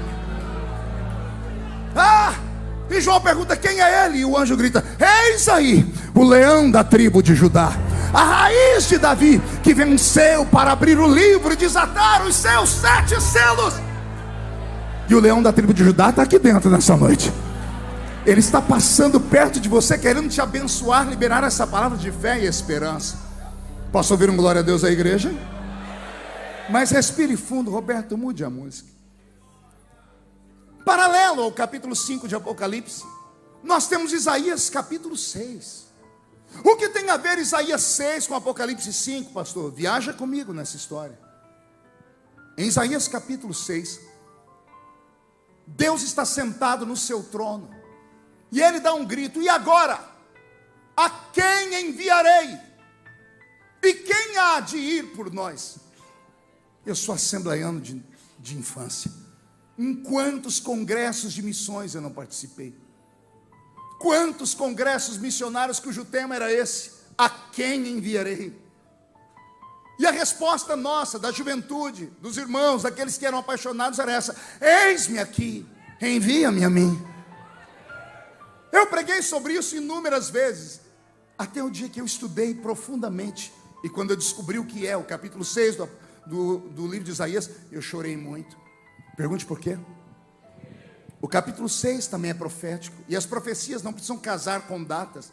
E João pergunta: quem é ele? E o anjo grita: eis aí o leão da tribo de Judá, a raiz de Davi, que venceu para abrir o livro e desatar os seus 7 selos. E o leão da tribo de Judá está aqui dentro nessa noite. Ele está passando perto de você, querendo te abençoar, liberar essa palavra de fé e esperança. Posso ouvir um glória a Deus à igreja? Mas respire fundo, Roberto, mude a música. Paralelo ao capítulo 5 de Apocalipse, nós temos Isaías capítulo 6. O que tem a ver Isaías 6 com Apocalipse 5, pastor? Viaja comigo nessa história. Em Isaías capítulo 6, Deus está sentado no seu trono, e Ele dá um grito: e agora? A quem enviarei? E quem há de ir por nós? Eu sou assembleiano de infância. Em quantos congressos de missões eu não participei? Quantos congressos missionários cujo tema era esse: a quem enviarei? E a resposta nossa, da juventude, dos irmãos, daqueles que eram apaixonados, era essa: eis-me aqui, envia-me a mim. Eu preguei sobre isso inúmeras vezes, até o dia que eu estudei profundamente, e quando eu descobri o que é o capítulo 6 do livro de Isaías, eu chorei muito. Pergunte por quê? O capítulo 6 também é profético, e as profecias não precisam casar com datas.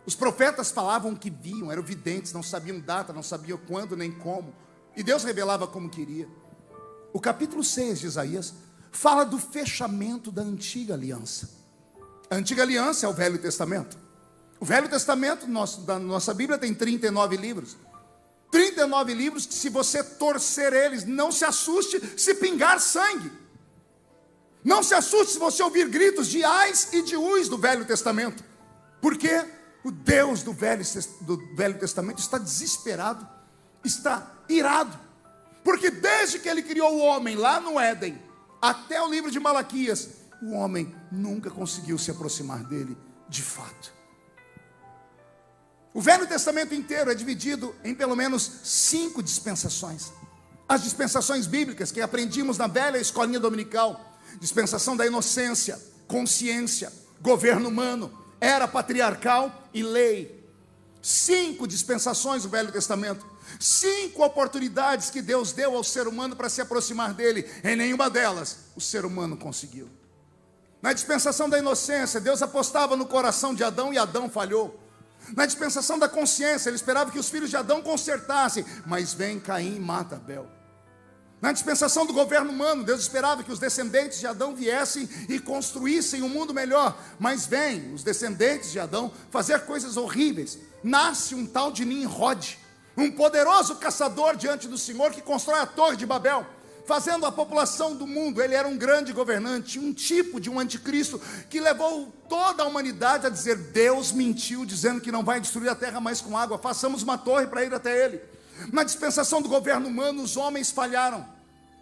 Os profetas falavam o que viam, eram videntes, não sabiam data, não sabiam quando nem como, e Deus revelava como queria. O capítulo 6 de Isaías fala do fechamento da antiga aliança. A antiga aliança é o Velho Testamento. O Velho Testamento, da nossa Bíblia, tem 39 livros. 39 livros que, se você torcer eles, não se assuste se pingar sangue. Não se assuste se você ouvir gritos de ais e de uis do Velho Testamento. Porque o Deus do Velho Testamento está desesperado, está irado. Porque desde que Ele criou o homem lá no Éden, até o livro de Malaquias, o homem nunca conseguiu se aproximar dele de fato. O Velho Testamento inteiro é dividido em pelo menos 5 dispensações. As dispensações bíblicas que aprendimos na velha escolinha dominical: dispensação da inocência, consciência, governo humano, era patriarcal e lei. 5 dispensações do Velho Testamento. 5 oportunidades que Deus deu ao ser humano para se aproximar dele. Em nenhuma delas o ser humano conseguiu. Na dispensação da inocência, Deus apostava no coração de Adão e Adão falhou. Na dispensação da consciência, Ele esperava que os filhos de Adão consertassem, mas vem Caim e mata Abel. Na dispensação do governo humano, Deus esperava que os descendentes de Adão viessem e construíssem um mundo melhor, mas vem os descendentes de Adão fazer coisas horríveis. Nasce um tal de Nimrod, um poderoso caçador diante do Senhor, que constrói a Torre de Babel, fazendo a população do mundo. Ele era um grande governante, um tipo de um anticristo, que levou toda a humanidade a dizer: Deus mentiu, dizendo que não vai destruir a terra mais com água, façamos uma torre para ir até Ele. Na dispensação do governo humano, os homens falharam.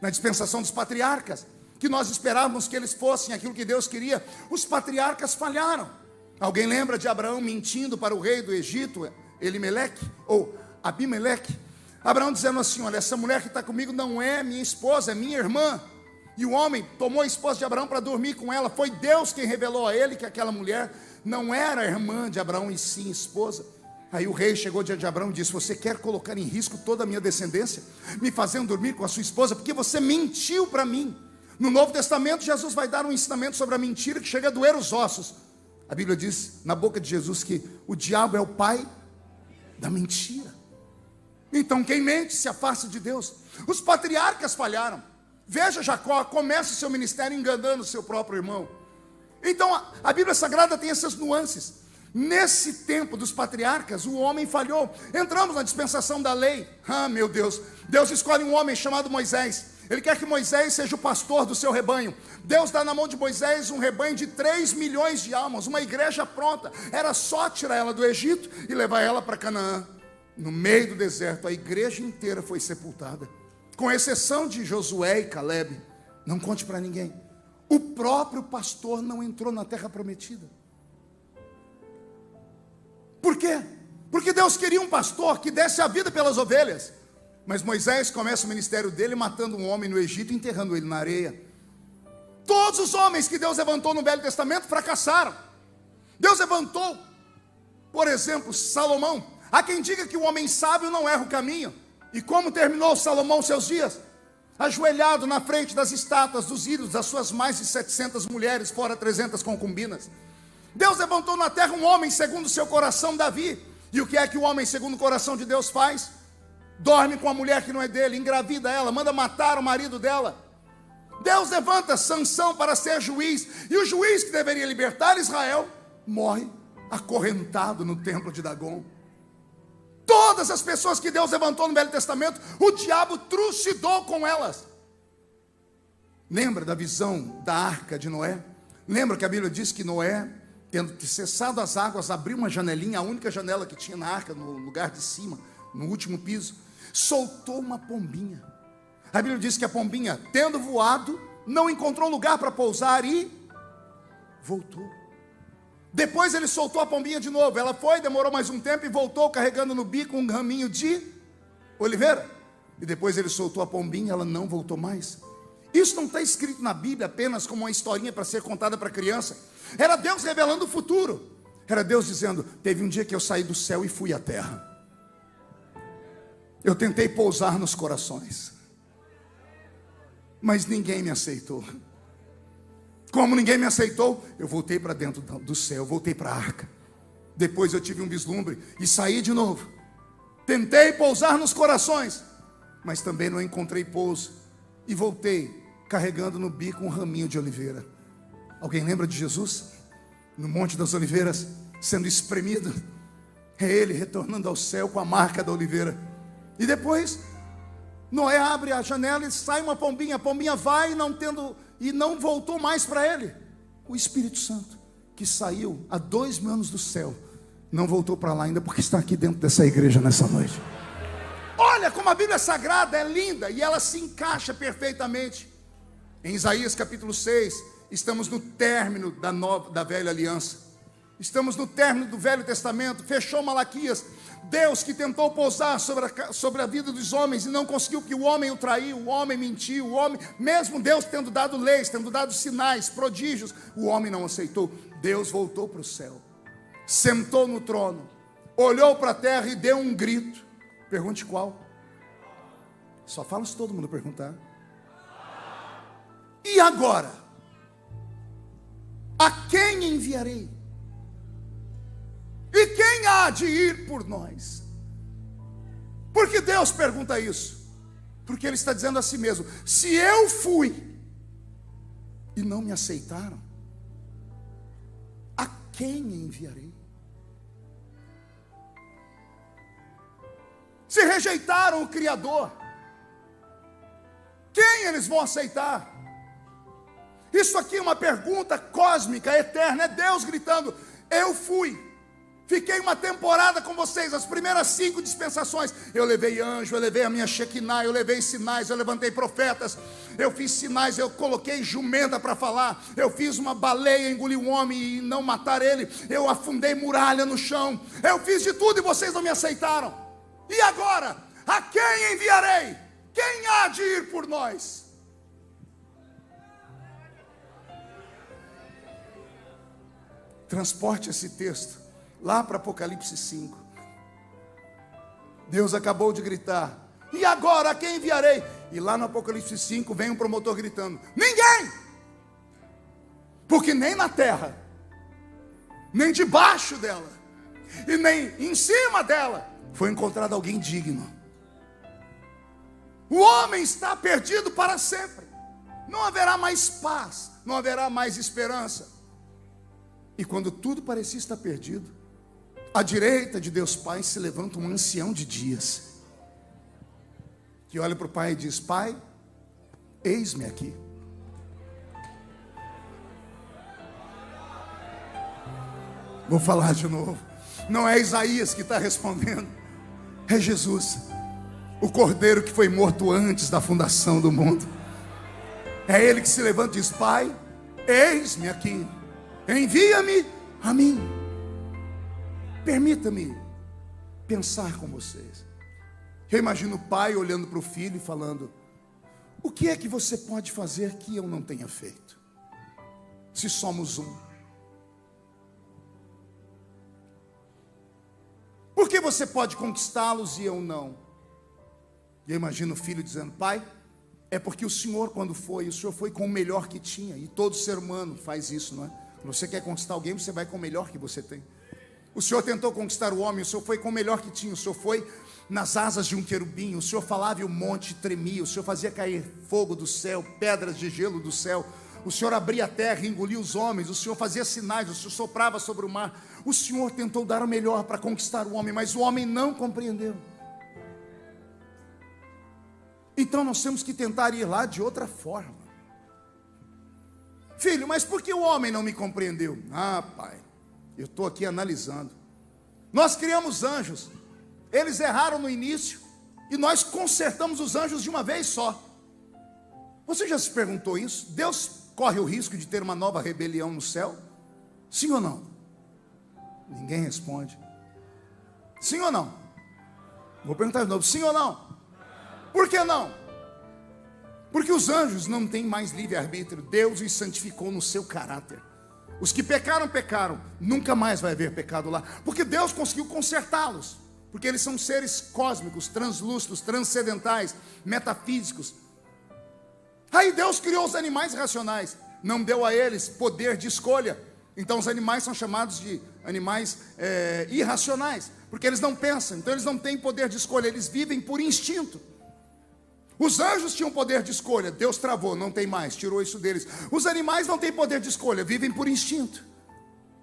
Na dispensação dos patriarcas, que nós esperávamos que eles fossem aquilo que Deus queria, os patriarcas falharam. Alguém lembra de Abraão mentindo para o rei do Egito, Elimeleque, ou Abimeleque? Abraão dizendo assim: olha, essa mulher que está comigo não é minha esposa, é minha irmã. E o homem tomou a esposa de Abraão para dormir com ela. Foi Deus quem revelou a ele que aquela mulher não era irmã de Abraão, e sim esposa. Aí o rei chegou diante de Abraão e disse: você quer colocar em risco toda a minha descendência, me fazendo dormir com a sua esposa, porque você mentiu para mim. No Novo Testamento, Jesus vai dar um ensinamento sobre a mentira que chega a doer os ossos. A Bíblia diz na boca de Jesus que o diabo é o pai da mentira. Então quem mente se afasta de Deus. Os patriarcas falharam. Veja, Jacó começa o seu ministério enganando o seu próprio irmão. Então a Bíblia Sagrada tem essas nuances. Nesse tempo dos patriarcas, o homem falhou. Entramos na dispensação da lei. Meu Deus, Deus escolhe um homem chamado Moisés. Ele quer que Moisés seja o pastor do seu rebanho. Deus dá na mão de Moisés um rebanho de 3 milhões de almas, uma igreja pronta. Era só tirar ela do Egito e levar ela para Canaã. No meio do deserto, a igreja inteira foi sepultada, com exceção de Josué e Calebe. Não conte para ninguém. O próprio pastor não entrou na terra prometida. Por quê? Porque Deus queria um pastor que desse a vida pelas ovelhas. Mas Moisés começa o ministério dele matando um homem no Egito e enterrando ele na areia. Todos os homens que Deus levantou no Velho Testamento fracassaram. Deus levantou, por exemplo, Salomão. Há quem diga que o homem sábio não erra o caminho. E como terminou Salomão seus dias? Ajoelhado na frente das estátuas dos ídolos das suas mais de 700 mulheres, fora 300 concubinas. Deus levantou na terra um homem segundo o seu coração, Davi. E o que é que o homem segundo o coração de Deus faz? dorme com a mulher que não é dele, engravida ela, manda matar o marido dela. Deus levanta Sansão para ser juiz, e o juiz que deveria libertar Israel morre acorrentado no templo de Dagon. Todas as pessoas que Deus levantou no Velho Testamento, o diabo trucidou com elas. Lembra da visão da arca de Noé? Lembra que a Bíblia diz que Noé, tendo cessado as águas, abriu uma janelinha, a única janela que tinha na arca, no lugar de cima, no último piso, soltou uma pombinha. A Bíblia diz que a pombinha, tendo voado, não encontrou lugar para pousar e voltou. Depois ele soltou a pombinha de novo. Ela foi, demorou mais um tempo e voltou carregando no bico um raminho de oliveira. E depois ele soltou a pombinha, ela não voltou mais. Isso não está escrito na Bíblia apenas como uma historinha para ser contada para criança. Era Deus revelando o futuro. Era Deus dizendo: teve um dia que eu saí do céu e fui à terra. Eu tentei pousar nos corações, mas ninguém me aceitou. Como ninguém me aceitou, eu voltei para dentro do céu, voltei para a arca. Depois eu tive um vislumbre e saí de novo. Tentei pousar nos corações, mas também não encontrei pouso. E voltei carregando no bico um raminho de oliveira. Alguém lembra de Jesus? No Monte das Oliveiras, sendo espremido. É ele retornando ao céu com a marca da oliveira. E depois Noé abre a janela e sai uma pombinha. A pombinha vai e não voltou mais para ele. O Espírito Santo, que saiu há 2000 anos do céu, não voltou para lá ainda, porque está aqui dentro dessa igreja nessa noite. Olha como a Bíblia Sagrada é linda, e ela se encaixa perfeitamente. Em Isaías capítulo 6, estamos no término da velha aliança. Estamos no término do Velho Testamento. Fechou Malaquias. Deus que tentou pousar sobre a vida dos homens e não conseguiu, porque o homem o traiu, o homem mentiu, o homem, mesmo Deus tendo dado leis, tendo dado sinais, prodígios, o homem não aceitou. Deus voltou para o céu, sentou no trono, olhou para a terra e deu um grito. Pergunte qual? Só fala se todo mundo perguntar. E agora? A quem enviarei? E quem há de ir por nós? Por que Deus pergunta isso? Porque Ele está dizendo a si mesmo: se eu fui e não me aceitaram, a quem enviarei? Se rejeitaram o Criador, quem eles vão aceitar? Isso aqui é uma pergunta cósmica, eterna. É Deus gritando: eu fui. Fiquei uma temporada com vocês, as primeiras 5 dispensações. Eu levei anjo, eu levei a minha Shekinah, eu levei sinais, eu levantei profetas, eu fiz sinais, eu coloquei jumenta para falar, eu fiz uma baleia engolir um homem e não matar ele, eu afundei muralha no chão, eu fiz de tudo e vocês não me aceitaram. E agora? A quem enviarei? Quem há de ir por nós? Transporte esse texto lá para Apocalipse 5. Deus acabou de gritar: e agora a quem enviarei? E lá no Apocalipse 5 vem um promotor gritando: ninguém! Porque nem na terra, nem debaixo dela, e nem em cima dela foi encontrado alguém digno. O homem está perdido para sempre. Não haverá mais paz, não haverá mais esperança. E quando tudo parecia estar perdido, à direita de Deus Pai se levanta um ancião de dias, que olha para o Pai e diz: Pai, eis-me aqui. Vou falar de novo. Não é Isaías que está respondendo, é Jesus, o Cordeiro que foi morto antes da fundação do mundo. É Ele que se levanta e diz: Pai, eis-me aqui, envia-me a mim. Permita-me pensar com vocês. Eu imagino o pai olhando para o filho e falando: o que é que você pode fazer que eu não tenha feito? Se somos um. Por que você pode conquistá-los e eu não? E eu imagino o filho dizendo: pai, é porque o senhor quando foi, o senhor foi com o melhor que tinha. E todo ser humano faz isso, não é? Quando você quer conquistar alguém, você vai com o melhor que você tem. O Senhor tentou conquistar o homem, o Senhor foi com o melhor que tinha, o Senhor foi nas asas de um querubim. O Senhor falava e o monte tremia. O Senhor fazia cair fogo do céu, pedras de gelo do céu. O Senhor abria a terra e engolia os homens. O Senhor fazia sinais, o Senhor soprava sobre o mar. O Senhor tentou dar o melhor para conquistar o homem, mas o homem não compreendeu. Então nós temos que tentar ir lá de outra forma. Filho, mas por que o homem não me compreendeu? Ah, pai, eu estou aqui analisando. Nós criamos anjos, eles erraram no início, e nós consertamos os anjos de uma vez só. Você já se perguntou isso? Deus corre o risco de ter uma nova rebelião no céu? Sim ou não? Ninguém responde. Sim ou não? Vou perguntar de novo, sim ou não? Por que não? Porque os anjos não têm mais livre-arbítrio. Deus os santificou no seu caráter. Os que pecaram, pecaram. Nunca mais vai haver pecado lá. Porque Deus conseguiu consertá-los. Porque eles são seres cósmicos, translúcidos, transcendentais, metafísicos. Aí Deus criou os animais racionais. Não deu a eles poder de escolha. Então os animais são chamados de animais irracionais. Porque eles não pensam. Então eles não têm poder de escolha. Eles vivem por instinto. Os anjos tinham poder de escolha, Deus travou, não tem mais, tirou isso deles. Os animais não têm poder de escolha, vivem por instinto.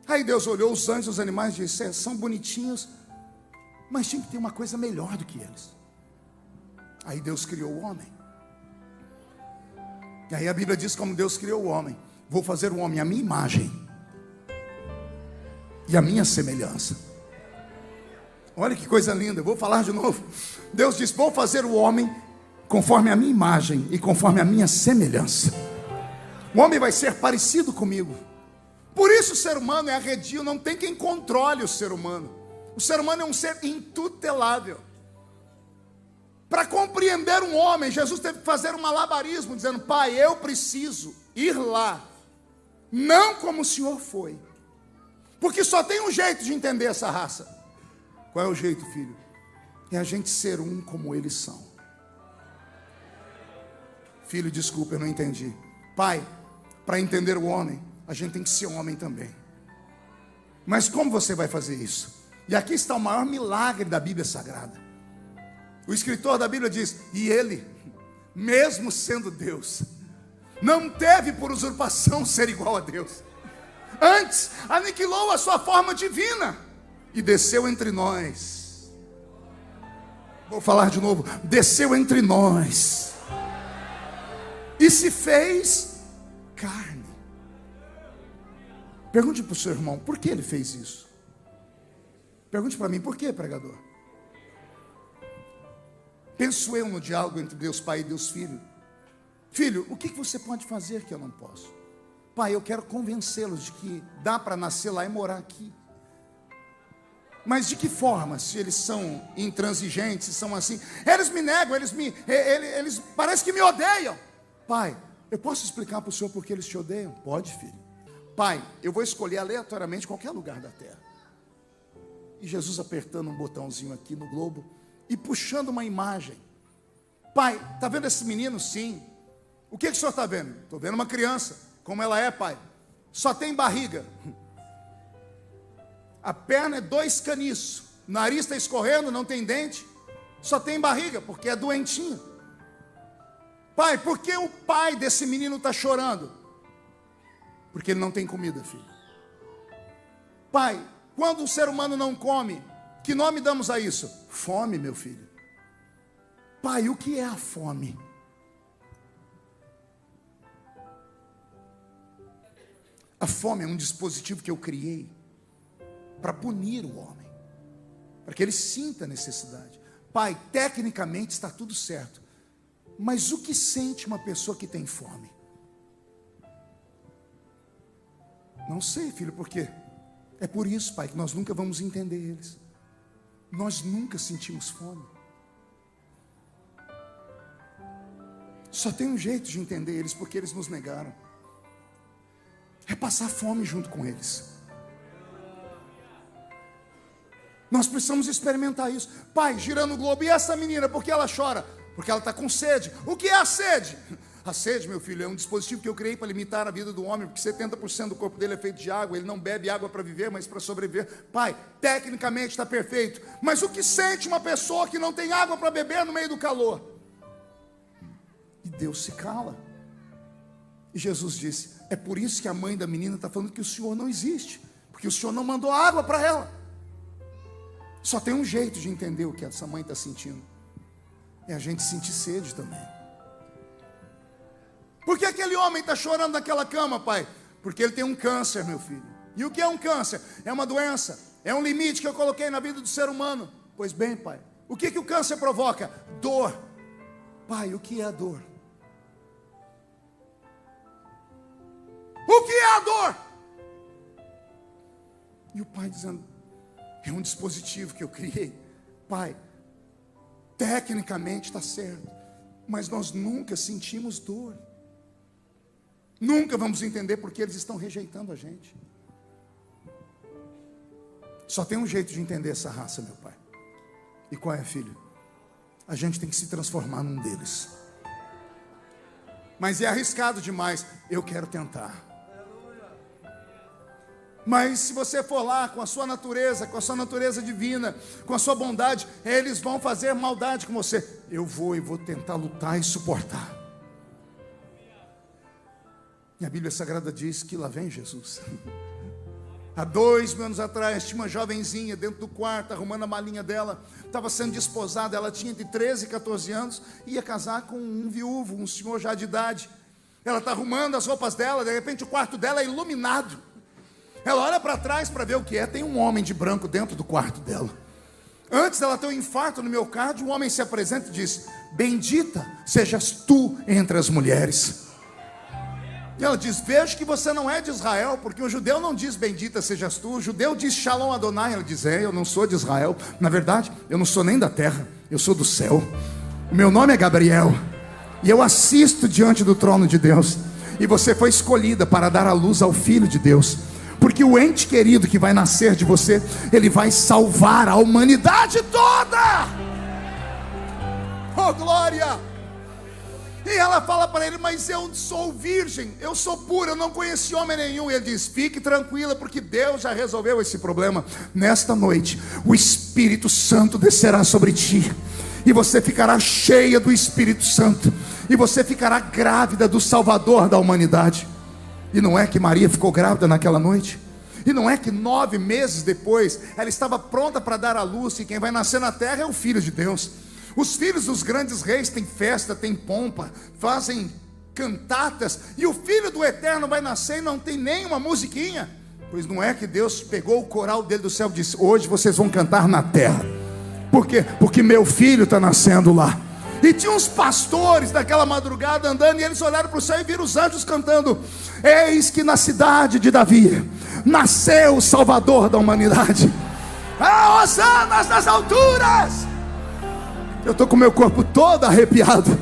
Aí Deus olhou os anjos, os animais, e disse: são bonitinhos, mas tinha que ter uma coisa melhor do que eles. Aí Deus criou o homem. E aí a Bíblia diz como Deus criou o homem: vou fazer o homem à minha imagem e à minha semelhança. Olha que coisa linda, vou falar de novo. Deus diz: vou fazer o homem conforme a minha imagem e conforme a minha semelhança. O homem vai ser parecido comigo. Por isso o ser humano é arredio, não tem quem controle o ser humano. O ser humano é um ser intutelável. Para compreender um homem, Jesus teve que fazer um malabarismo, dizendo: pai, eu preciso ir lá, não como o Senhor foi, porque só tem um jeito de entender essa raça. Qual é o jeito, filho? É a gente ser um como eles são. Filho, desculpa, eu não entendi. Pai, para entender o homem, a gente tem que ser homem também. Mas como você vai fazer isso? E aqui está o maior milagre da Bíblia Sagrada. O escritor da Bíblia diz: e ele, mesmo sendo Deus, não teve por usurpação ser igual a Deus. Antes, aniquilou a sua forma divina e desceu entre nós. Vou falar de novo: desceu entre nós e se fez carne. Pergunte para o seu irmão: por que ele fez isso? Pergunte para mim: por que, pregador? Penso eu no diálogo entre Deus Pai e Deus Filho. Filho, o que você pode fazer que eu não posso? Pai, eu quero convencê-los de que dá para nascer lá e morar aqui. Mas de que forma? Se eles são intransigentes, se são assim, eles me negam, eles parece que me odeiam. Pai, eu posso explicar para o senhor por que eles te odeiam? Pode, filho. Pai, eu vou escolher aleatoriamente qualquer lugar da terra. E Jesus apertando um botãozinho aqui no globo e puxando uma imagem. Pai, está vendo esse menino? Sim. O que o senhor está vendo? Estou vendo uma criança. Como ela é, pai? Só tem barriga. A perna é 2 caniços. O nariz está escorrendo, não tem dente. Só tem barriga, porque é doentinho. Pai, por que o pai desse menino está chorando? Porque ele não tem comida, filho. Pai, quando o ser humano não come, que nome damos a isso? Fome, meu filho. Pai, o que é a fome? A fome é um dispositivo que eu criei para punir o homem, para que ele sinta necessidade. Pai, tecnicamente está tudo certo, mas o que sente uma pessoa que tem fome? Não sei, filho, por quê? É por isso, pai, que nós nunca vamos entender eles. Nós nunca sentimos fome. Só tem um jeito de entender eles, porque eles nos negaram. É passar fome junto com eles. Nós precisamos experimentar isso. Pai, girando o globo, e essa menina, por que ela chora? Porque ela está com sede. O que é a sede? A sede, meu filho, é um dispositivo que eu criei para limitar a vida do homem, porque 70% do corpo dele é feito de água. Ele não bebe água para viver, mas para sobreviver. Pai, tecnicamente está perfeito, mas o que sente uma pessoa que não tem água para beber no meio do calor? E Deus se cala. E Jesus disse: é por isso que a mãe da menina está falando que o Senhor não existe, porque o Senhor não mandou água para ela. Só tem um jeito de entender o que essa mãe está sentindo: é a gente sentir sede também. Por que aquele homem está chorando naquela cama, pai? Porque ele tem um câncer, meu filho. E o que é um câncer? É uma doença, é um limite que eu coloquei na vida do ser humano. Pois bem, pai, o que o câncer provoca? Dor. Pai, o que é a dor? O que é a dor? E o pai dizendo: é um dispositivo que eu criei. Pai, tecnicamente está certo, mas nós nunca sentimos dor. Nunca vamos entender porque eles estão rejeitando a gente. Só tem um jeito de entender essa raça, meu pai. E qual é, filho? A gente tem que se transformar num deles. Mas é arriscado demais. Eu quero tentar. Mas se você for lá com a sua natureza divina, com a sua bondade, eles vão fazer maldade com você. Eu vou tentar lutar e suportar. E a Bíblia Sagrada diz que lá vem Jesus. Há 2.000 anos atrás, tinha uma jovenzinha dentro do quarto, arrumando a malinha dela, estava sendo desposada. Ela tinha entre 13 e 14 anos, ia casar com um viúvo, um senhor já de idade. Ela está arrumando as roupas dela, de repente o quarto dela é iluminado. Ela olha para trás para ver o que é. Tem um homem de branco dentro do quarto dela. Antes dela ter um infarto no miocárdio, um homem se apresenta e diz: bendita sejas tu entre as mulheres. E ela diz: vejo que você não é de Israel, porque o judeu não diz bendita sejas tu, o judeu diz Shalom Adonai. Ela diz: eu não sou de Israel, na verdade eu não sou nem da terra, eu sou do céu. O meu nome é Gabriel, e eu assisto diante do trono de Deus. E você foi escolhida para dar a luz ao Filho de Deus, porque o ente querido que vai nascer de você, ele vai salvar a humanidade toda. Oh glória! E ela fala para ele: mas eu sou virgem, eu sou pura, eu não conheci homem nenhum. E ele diz: fique tranquila, porque Deus já resolveu esse problema. Nesta noite, o Espírito Santo descerá sobre ti, e você ficará cheia do Espírito Santo, e você ficará grávida do Salvador da humanidade. E não é que Maria ficou grávida naquela noite? E não é que 9 meses depois, ela estava pronta para dar à luz, e quem vai nascer na terra é o Filho de Deus. Os filhos dos grandes reis têm festa, têm pompa, fazem cantatas, e o Filho do Eterno vai nascer e não tem nenhuma musiquinha. Pois não é que Deus pegou o coral dele do céu e disse: hoje vocês vão cantar na terra. Por quê? Porque meu filho está nascendo lá. E tinha uns pastores daquela madrugada andando, e eles olharam para o céu e viram os anjos cantando: eis que na cidade de Davi nasceu o Salvador da humanidade. Ah, hosanas nas alturas! Eu estou com o meu corpo todo arrepiado.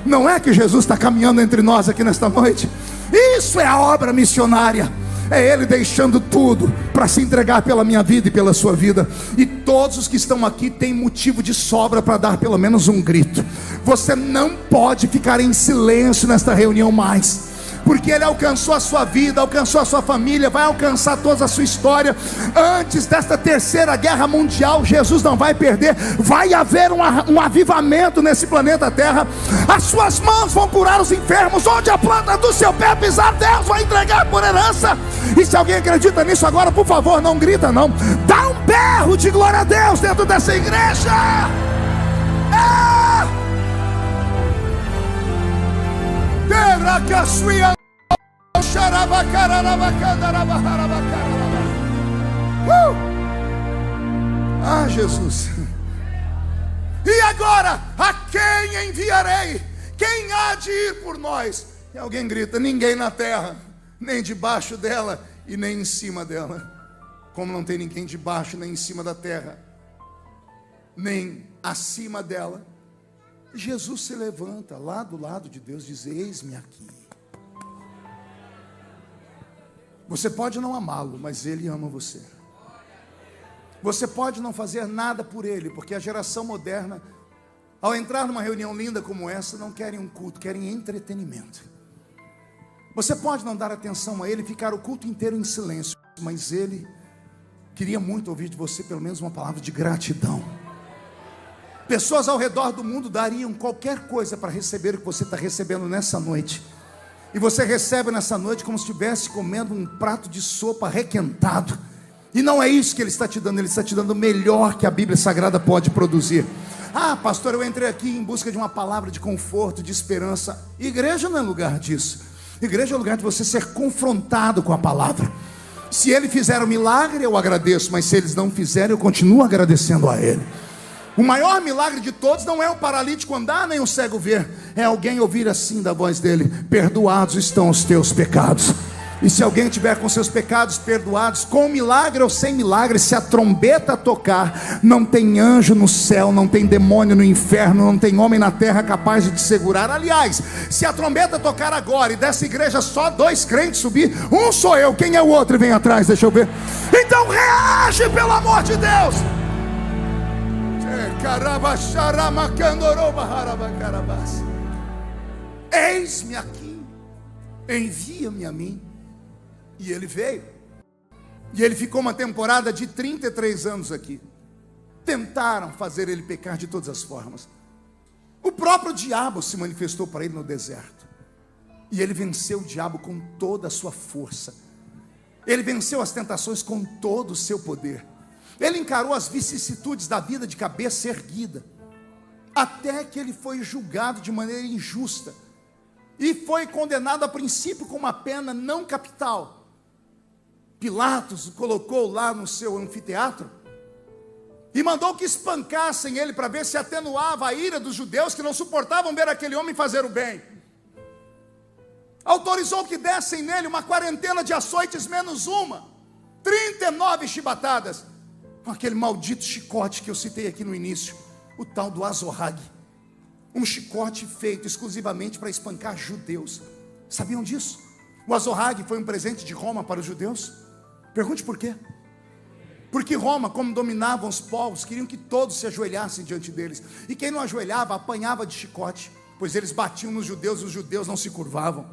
Não é que Jesus está caminhando entre nós aqui nesta noite? Isso é a obra missionária. É Ele deixando tudo para se entregar pela minha vida e pela sua vida. E todos os que estão aqui têm motivo de sobra para dar pelo menos um grito. Você não pode ficar em silêncio nesta reunião mais, porque Ele alcançou a sua vida, alcançou a sua família, vai alcançar toda a sua história. Antes desta terceira guerra mundial, Jesus não vai perder. Vai haver um avivamento nesse planeta Terra. As suas mãos vão curar os enfermos. Onde a planta do seu pé pisar, Deus vai entregar por herança. E se alguém acredita nisso agora, por favor, não grita não, dá um berro de glória a Deus dentro dessa igreja. Ah, Jesus. E agora, a quem enviarei? Quem há de ir por nós? E alguém grita: ninguém na terra, nem debaixo dela e nem em cima dela. Como não tem ninguém debaixo nem em cima da terra, nem acima dela, Jesus se levanta lá do lado de Deus e diz: eis-me aqui. Você pode não amá-lo, mas Ele ama você. Você pode não fazer nada por Ele, porque a geração moderna ao entrar numa reunião linda como essa, não querem um culto, querem entretenimento. Você pode não dar atenção a ele, ficar o culto inteiro em silêncio, mas ele queria muito ouvir de você pelo menos uma palavra de gratidão. Pessoas ao redor do mundo dariam qualquer coisa para receber o que você está recebendo nessa noite. E você recebe nessa noite como se estivesse comendo um prato de sopa requentado. E não é isso que ele está te dando, ele está te dando o melhor que a Bíblia Sagrada pode produzir. Ah, pastor, eu entrei aqui em busca de uma palavra de conforto, de esperança. Igreja não é lugar disso. Igreja é lugar de você ser confrontado com a palavra. Se ele fizer um milagre, eu agradeço, mas se eles não fizerem, eu continuo agradecendo a ele. O maior milagre de todos não é o paralítico andar, nem o cego ver. É alguém ouvir assim da voz dele: perdoados estão os teus pecados. E se alguém tiver com seus pecados perdoados, com milagre ou sem milagre, se a trombeta tocar, não tem anjo no céu, não tem demônio no inferno, não tem homem na terra capaz de te segurar. Aliás, se a trombeta tocar agora e dessa igreja só 2 crentes subir, um sou eu, quem é o outro? Vem atrás, deixa eu ver. Então reage, pelo amor de Deus. Eis-me aqui, envia-me a mim. E ele veio. E ele ficou uma temporada de 33 anos aqui. Tentaram fazer ele pecar de todas as formas. O próprio diabo se manifestou para ele no deserto. E ele venceu o diabo com toda a sua força. Ele venceu as tentações com todo o seu poder. Ele encarou as vicissitudes da vida de cabeça erguida. Até que ele foi julgado de maneira injusta. E foi condenado a princípio com uma pena não capital. Pilatos o colocou lá no seu anfiteatro e mandou que espancassem ele para ver se atenuava a ira dos judeus que não suportavam ver aquele homem fazer o bem. Autorizou que dessem nele uma quarentena de açoites menos uma, 39 chibatadas, com aquele maldito chicote que eu citei aqui no início, o tal do azorrague, um chicote feito exclusivamente para espancar judeus. Sabiam disso? O azorrague foi um presente de Roma para os judeus. Pergunte por quê? Porque Roma, como dominavam os povos, queriam que todos se ajoelhassem diante deles. E quem não ajoelhava, apanhava de chicote, pois eles batiam nos judeus e os judeus não se curvavam.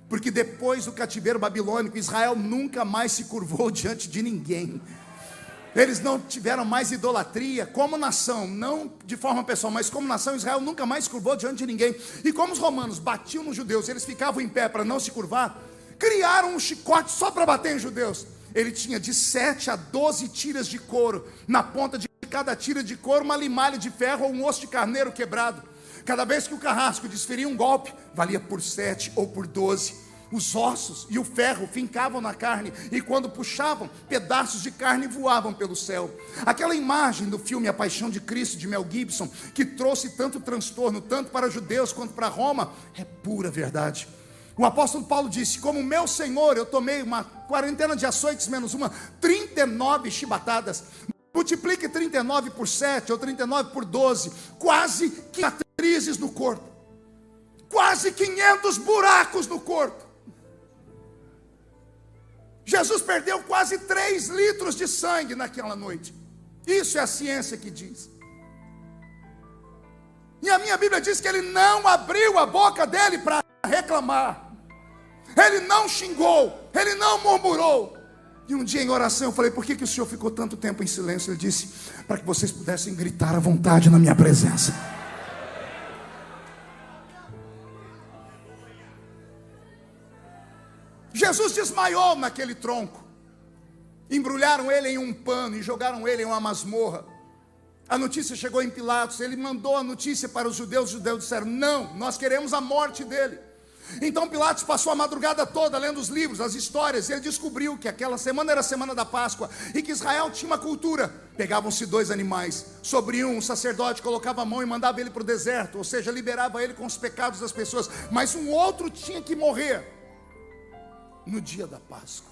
Porque depois do cativeiro babilônico, Israel nunca mais se curvou diante de ninguém. Eles não tiveram mais idolatria como nação, não de forma pessoal, mas como nação. Israel nunca mais se curvou diante de ninguém. E como os romanos batiam nos judeus, eles ficavam em pé para não se curvar, criaram um chicote só para bater em judeus. Ele tinha de 7 a 12 tiras de couro. Na ponta de cada tira de couro, uma limalha de ferro ou um osso de carneiro quebrado. Cada vez que o carrasco desferia um golpe, valia por 7 ou por 12. Os ossos e o ferro fincavam na carne, e quando puxavam, pedaços de carne voavam pelo céu. Aquela imagem do filme A Paixão de Cristo, de Mel Gibson, que trouxe tanto transtorno, tanto para judeus quanto para Roma, é pura verdade. O apóstolo Paulo disse: como meu Senhor, eu tomei uma quarentena de açoites menos uma, 39 chibatadas. Multiplique 39 por 7 ou 39 por 12, quase 500 cicatrizes no corpo, quase 500 buracos no corpo. Jesus perdeu quase 3 litros de sangue naquela noite. Isso é a ciência que diz. E a minha Bíblia diz que ele não abriu a boca dele para reclamar. Ele não xingou, ele não murmurou. E um dia em oração eu falei: por que o senhor ficou tanto tempo em silêncio? Ele disse: para que vocês pudessem gritar à vontade na minha presença. Jesus desmaiou naquele tronco. Embrulharam ele em um pano e jogaram ele em uma masmorra. A notícia chegou em Pilatos. Ele mandou a notícia para os judeus disseram: não, nós queremos a morte dele. Então Pilatos passou a madrugada toda lendo os livros, as histórias. Ele descobriu que aquela semana era a semana da Páscoa, e que Israel tinha uma cultura. Pegavam-se 2 animais, sobre um sacerdote colocava a mão e mandava ele para o deserto, ou seja, liberava ele com os pecados das pessoas. Mas um outro tinha que morrer no dia da Páscoa.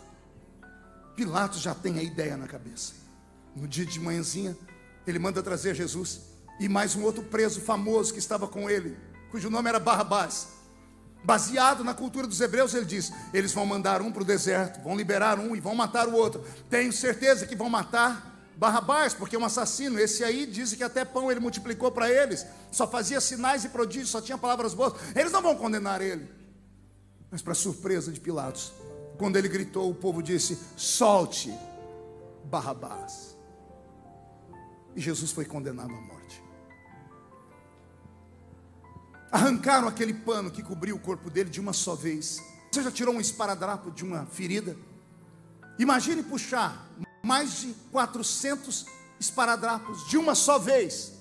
Pilatos já tem a ideia na cabeça. No dia de manhãzinha, ele manda trazer Jesus e mais um outro preso famoso que estava com ele, cujo nome era Barrabás. Baseado na cultura dos hebreus, ele diz: eles vão mandar um para o deserto, vão liberar um e vão matar o outro. Tenho certeza que vão matar Barrabás, porque é um assassino. Esse aí dizem que até pão ele multiplicou para eles, só fazia sinais e prodígios, só tinha palavras boas. Eles não vão condenar ele. Mas para surpresa de Pilatos, quando ele gritou, o povo disse: solte Barrabás. E Jesus foi condenado à morte. Arrancaram aquele pano que cobriu o corpo dele de uma só vez. Você já tirou um esparadrapo de uma ferida? Imagine puxar mais de 400 esparadrapos de uma só vez.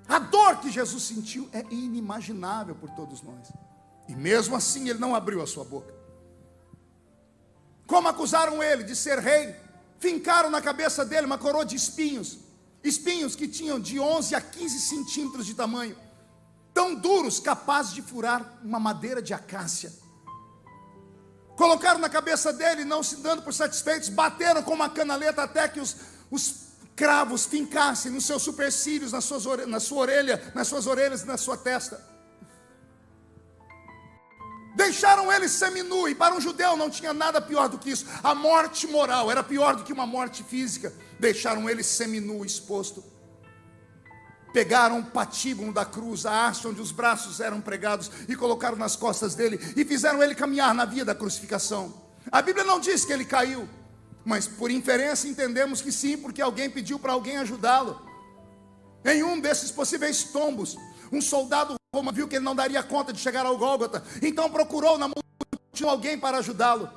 A dor que Jesus sentiu é inimaginável por todos nós. E mesmo assim ele não abriu a sua boca. Como acusaram ele de ser rei, fincaram na cabeça dele uma coroa de espinhos. Espinhos que tinham de 11 a 15 centímetros de tamanho, tão duros, capazes de furar uma madeira de acácia. Colocaram na cabeça dele, não se dando por satisfeitos, bateram com uma canaleta até que os cravos fincassem nos seus supercílios, na sua orelha, nas suas orelhas e na sua testa. Deixaram ele seminu, e para um judeu não tinha nada pior do que isso. A morte moral era pior do que uma morte física. Deixaram ele seminu, exposto. Pegaram um patíbulo da cruz, a haste onde os braços eram pregados, e colocaram nas costas dele, e fizeram ele caminhar na via da crucificação. A Bíblia não diz que ele caiu, mas por inferência entendemos que sim, porque alguém pediu para alguém ajudá-lo. Em um desses possíveis tombos, um soldado romano viu que ele não daria conta de chegar ao Gólgota, então procurou na multidão alguém para ajudá-lo.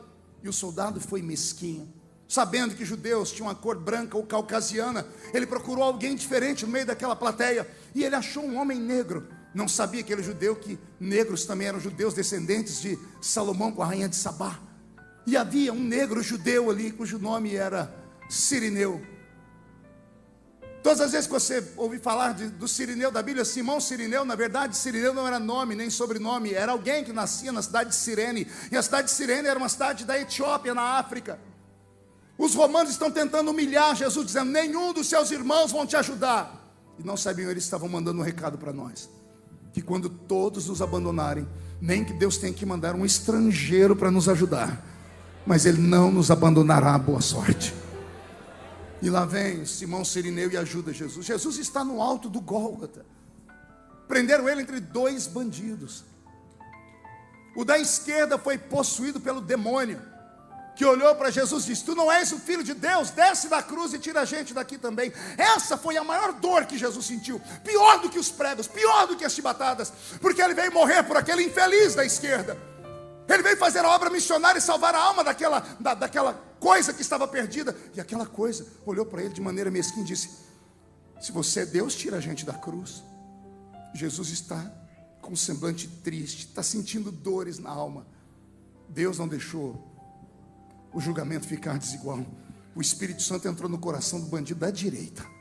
E o soldado foi mesquinho, sabendo que judeus tinham uma cor branca ou caucasiana, ele procurou alguém diferente no meio daquela plateia, e ele achou um homem negro. Não sabia aquele judeu que negros também eram judeus, descendentes de Salomão com a rainha de Sabá. E havia um negro judeu ali, cujo nome era Cirineu. Todas as vezes que você ouve falar do Cirineu da Bíblia, Simão Cirineu, na verdade Cirineu não era nome nem sobrenome, era alguém que nascia na cidade de Cirene. E a cidade de Cirene era uma cidade da Etiópia, na África. Os romanos estão tentando humilhar Jesus, dizendo: nenhum dos seus irmãos vão te ajudar. E não sabiam, eles estavam mandando um recado para nós, que quando todos nos abandonarem, nem que Deus tenha que mandar um estrangeiro para nos ajudar, mas Ele não nos abandonará. Boa sorte. E lá vem Simão Cirineu e ajuda Jesus. Jesus está no alto do Gólgota. Prenderam ele entre dois bandidos. O da esquerda foi possuído pelo demônio, que olhou para Jesus e disse: tu não és o Filho de Deus, desce da cruz e tira a gente daqui também. Essa foi a maior dor que Jesus sentiu, pior do que os pregos, pior do que as chibatadas, porque ele veio morrer por aquele infeliz da esquerda. Ele veio fazer a obra missionária e salvar a alma daquela coisa que estava perdida. E aquela coisa olhou para ele de maneira mesquinha e disse: se você é Deus, tira a gente da cruz. Jesus está com um semblante triste, está sentindo dores na alma. Deus não deixou o julgamento ficar desigual. O Espírito Santo entrou no coração do bandido da direita.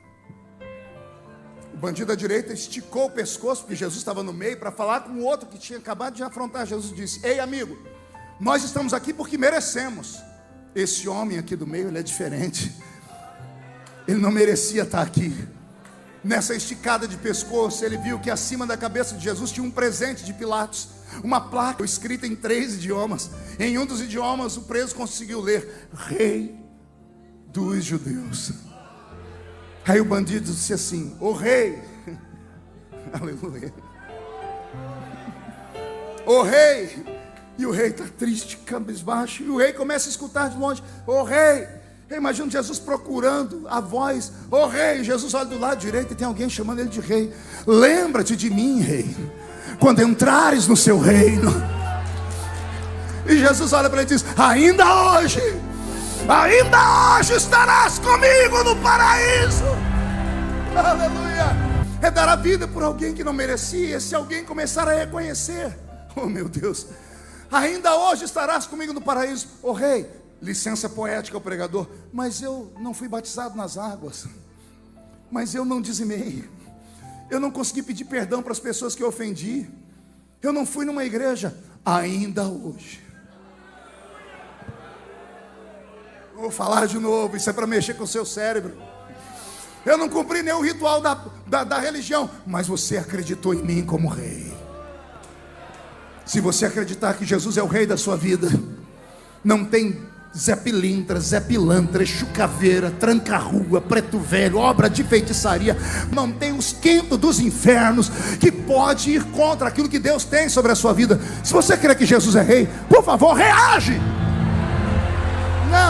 O bandido da direita esticou o pescoço, porque Jesus estava no meio, para falar com o outro que tinha acabado de afrontar. Jesus disse: ei, amigo, nós estamos aqui porque merecemos. Esse homem aqui do meio, ele é diferente. Ele não merecia estar aqui. Nessa esticada de pescoço, ele viu que acima da cabeça de Jesus tinha um presente de Pilatos, uma placa escrita em 3 idiomas. Em um dos idiomas, o preso conseguiu ler: Rei dos Judeus. Aí o bandido disse assim: ô rei, aleluia, ô rei. E o rei está triste, cabisbaixo, e o rei começa a escutar de longe: ô rei. Eu imagino Jesus procurando a voz: ô rei. Jesus olha do lado direito e tem alguém chamando ele de rei. Lembra-te de mim, rei, quando entrares no seu reino. E Jesus olha para ele e diz: ainda hoje estarás comigo no paraíso. Aleluia. É dar a vida por alguém que não merecia. Se alguém começar a reconhecer: oh meu Deus, ainda hoje estarás comigo no paraíso. Oh rei, licença poética ao pregador, mas eu não fui batizado nas águas, mas eu não dizimei, eu não consegui pedir perdão para as pessoas que eu ofendi, eu não fui numa igreja. Ainda hoje. Vou falar de novo, isso é para mexer com o seu cérebro. Eu não cumpri nenhum ritual da religião, mas você acreditou em mim como rei. Se você acreditar que Jesus é o rei da sua vida, não tem Zé Pilintra, Zé Pilantra, Exu Caveira, Tranca-Rua, Preto Velho, obra de feitiçaria. Não tem os quintos dos infernos que pode ir contra aquilo que Deus tem sobre a sua vida. Se você crê que Jesus é rei, por favor, reage.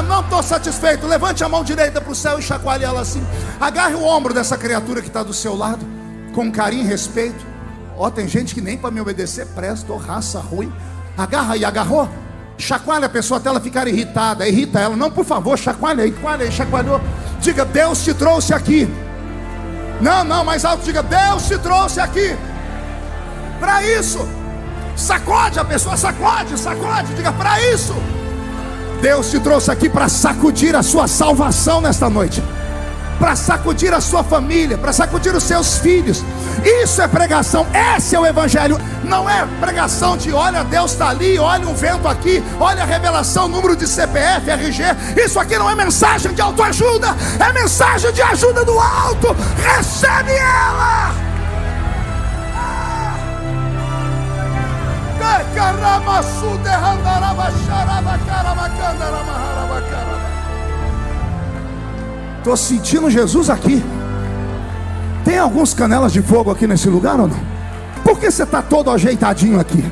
Não estou satisfeito. Levante a mão direita para o céu e chacoalhe ela assim. Agarre o ombro dessa criatura que está do seu lado, com carinho e respeito. Tem gente que nem para me obedecer presta, raça ruim. Agarra aí, agarrou? Chacoalha a pessoa até ela ficar irritada. Irrita ela, não, por favor, chacoalha aí, chacoalhou. Diga: Deus te trouxe aqui. Não, mais alto, diga: Deus te trouxe aqui para isso. Sacode a pessoa, sacode, diga: para isso. Deus te trouxe aqui para sacudir a sua salvação nesta noite, para sacudir a sua família, para sacudir os seus filhos. Isso é pregação, esse é o evangelho. Não é pregação de olha, Deus está ali, olha um vento aqui, olha a revelação, número de CPF, RG. Isso aqui não é mensagem de autoajuda, é mensagem de ajuda do alto. Recebe ela. Estou sentindo Jesus aqui. Tem alguns canelas de fogo aqui nesse lugar ou não? Por que você está todo ajeitadinho aqui?